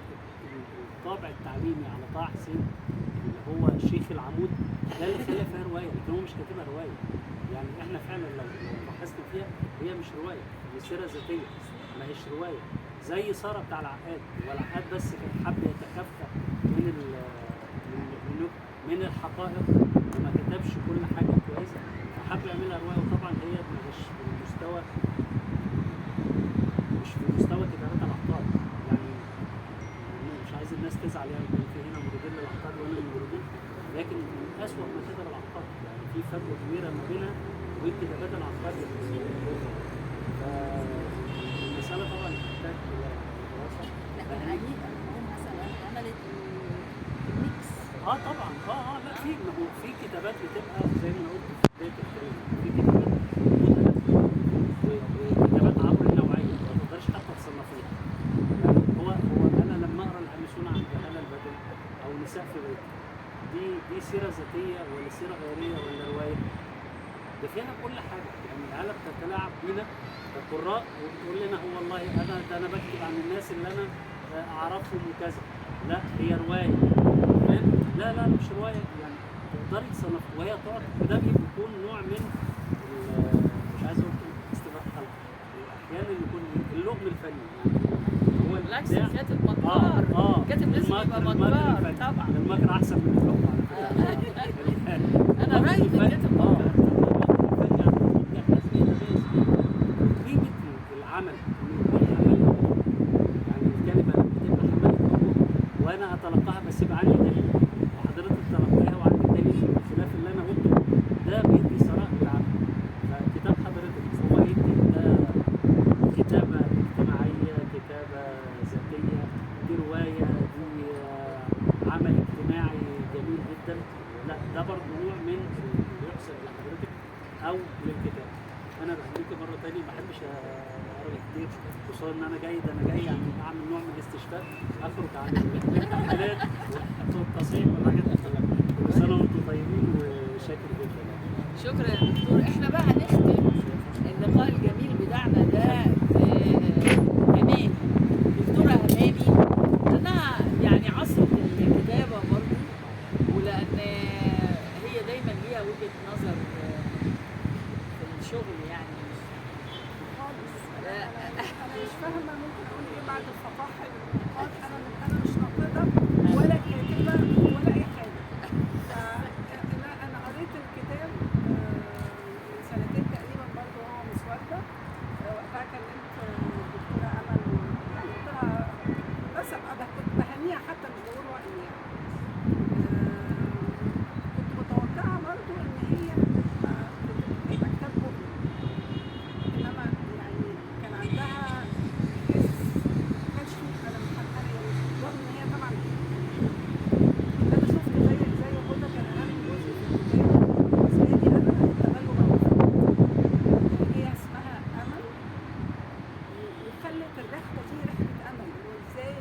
الطابع التعليمي على طه حسين اللي هو شيخ العمود، ده اللي خلى فيها رواية، لكن هو مش كاتبها رواية. يعني احنا فعلا لو لاحظنا فيها هي مش رواية، هي سيرة ذاتية ما هيش رواية. زي سارة بتاع العقاد، والعقاد بس كان حب يتخفى من الحقائق وما كتبش كل حاجة كويسة، فحب يعملها رواية. وطبعا هي مش في مستوى كتابات العقاد، يعني مش عايز الناس تزعل يعني في هنا موردين للعقاد وانا من الموردين، لكن من أسوأ ما كتب العقاد، يعني في فرق كبيرة ما بينها وبين كتابات العقاد فالمسألة طبعا تحتاج إلى دراسة. لا أمير المهم مثلا عملت الميكس. طبعا لا في ما هو في كتابات بتبقى زي ما انا قلت في بدايه الكلام، في كتابات متنوعه وكتابات عبر النوعيه ما تقدرش حتى تصنفيها. يعني هو انا لما اقرا الهامسون عند هلال بدري او نساء في بيتي، دي سيره ذاتيه ولا سيره غيريه ولا روايه؟ ده فيها كل حاجه. يعني العالم بتتلاعب بينا كقراء وبتقول لنا هو والله انا بكتب عن الناس اللي انا اعرفهم وكذا، لا هي روايه. لا مش روايه، يعني تقدري تصنف وهي تقعد، وده بيكون نوع من مش عايز اقول استباحه الخلق، احيانا يكون اللغم الفني. هو بالعكس ده- الكاتب مكار، الكاتب لازم يبقى مكار طبعا. المكر احسن من اللغم على فكره. انا رايي ان الكاتب مكار. قيمة العمل إنه يكون حمل، يعني الكلمة لما تبقى حملت أمر وأنا أتلقاها بس يبقى عندي دليل وحضرتك تلقاها وعندك دليل خلاف اللي أنا قلته، ده بيدي ثراء للعمل. فكتاب حضرتك هو يدي ده كتابة اجتماعية، كتابة ذاتية، دي رواية، دي عمل اجتماعي جميل جدا، لا ده برضه نوع من اللي يحسب لحضرتك أو للكتاب. انا بحكيكي مره تانية ما بحبش اقرا كتير، خصوصا ان انا جاي يعني اعمل نوع من الاستشفاء، اخرج عن الحملات والتصحيح والحاجات دي كلها. كل سنه وانتم طيبين وشاكر جدا. شكرا يا دكتور. احنا بقى هنختم اللقاء الجميل بتاعنا ده بأماني، دكتورة أماني، لأنها يعني عصرة الكتابة برضه، ولأن هي دايما ليها وجهة نظر في الشغل يعني خالص. انا مش فاهمه ممكن اقول ايه بعد الفقاحه النقاط. انا مش ناقده ولا كاتبه ولا اي حاجه. انا قريت الكتاب من سنتين تقريبا برضه، هو مسوده. وقتها كلمت الدكتوره امل، يعني قلت لها بس ابقى كنت بهنيها حتى مش بقول رايي يعني. كنت متوقعه برضه ان هي هتبقى كتاب مبهر، انما يعني كان عندها حس ما كانش فيه قلم حقاني، رغم ان هي طبعا اللي انا شفت زي هدى كان اهم جزء في الكتاب بالنسبه لي انا التغلب على الفقر. هي اسمها امل وخلت الرحله دي رحله امل، وازاي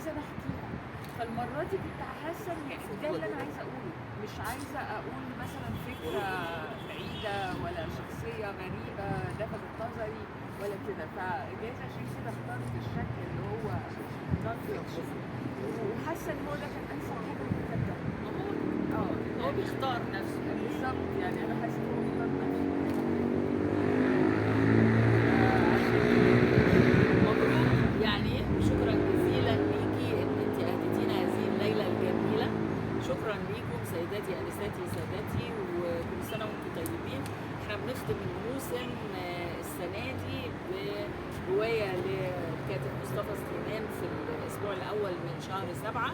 عايزه انا احكيها. فالمره دي كنت حاسه ان ده اللي انا عايزه اقوله، مش عايزه اقول مثلا فكره بعيده ولا شخصيه غريبه لفتت نظري ولا كده. فجايز عشان كده اخترت الشكل اللي هو نون فيكشن، وحاسه ان هو ده كان انسب حاجه في الكتاب ده. هو بيختار نفسه. بالظبط، يعني انا حاسه ان هو بيختار نفسه. مبروك يعني، شكرا جزيلا ليكي ان انت اهديتينا هذه الليله الجميله. شكرا ليكم سيداتي انساتي سادتي، وكل سنه وانتم طيبين. احنا بنختم الموسم السنه دي بروايه للكاتب مصطفى سليمان في الاسبوع الاول من شهر 7،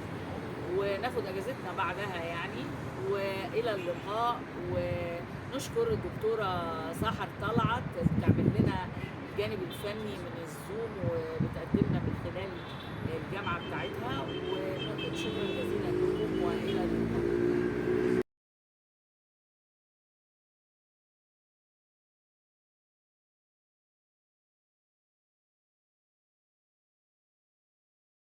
وناخد اجازتنا بعدها يعني. والى اللقاء، ونشكر الدكتوره سحر طلعت بتعمل لنا الجانب الفني من الزوم وبتقدمنا من خلال الجامعه بتاعتها. وشكرا جزيلا لكم والى اللقاء.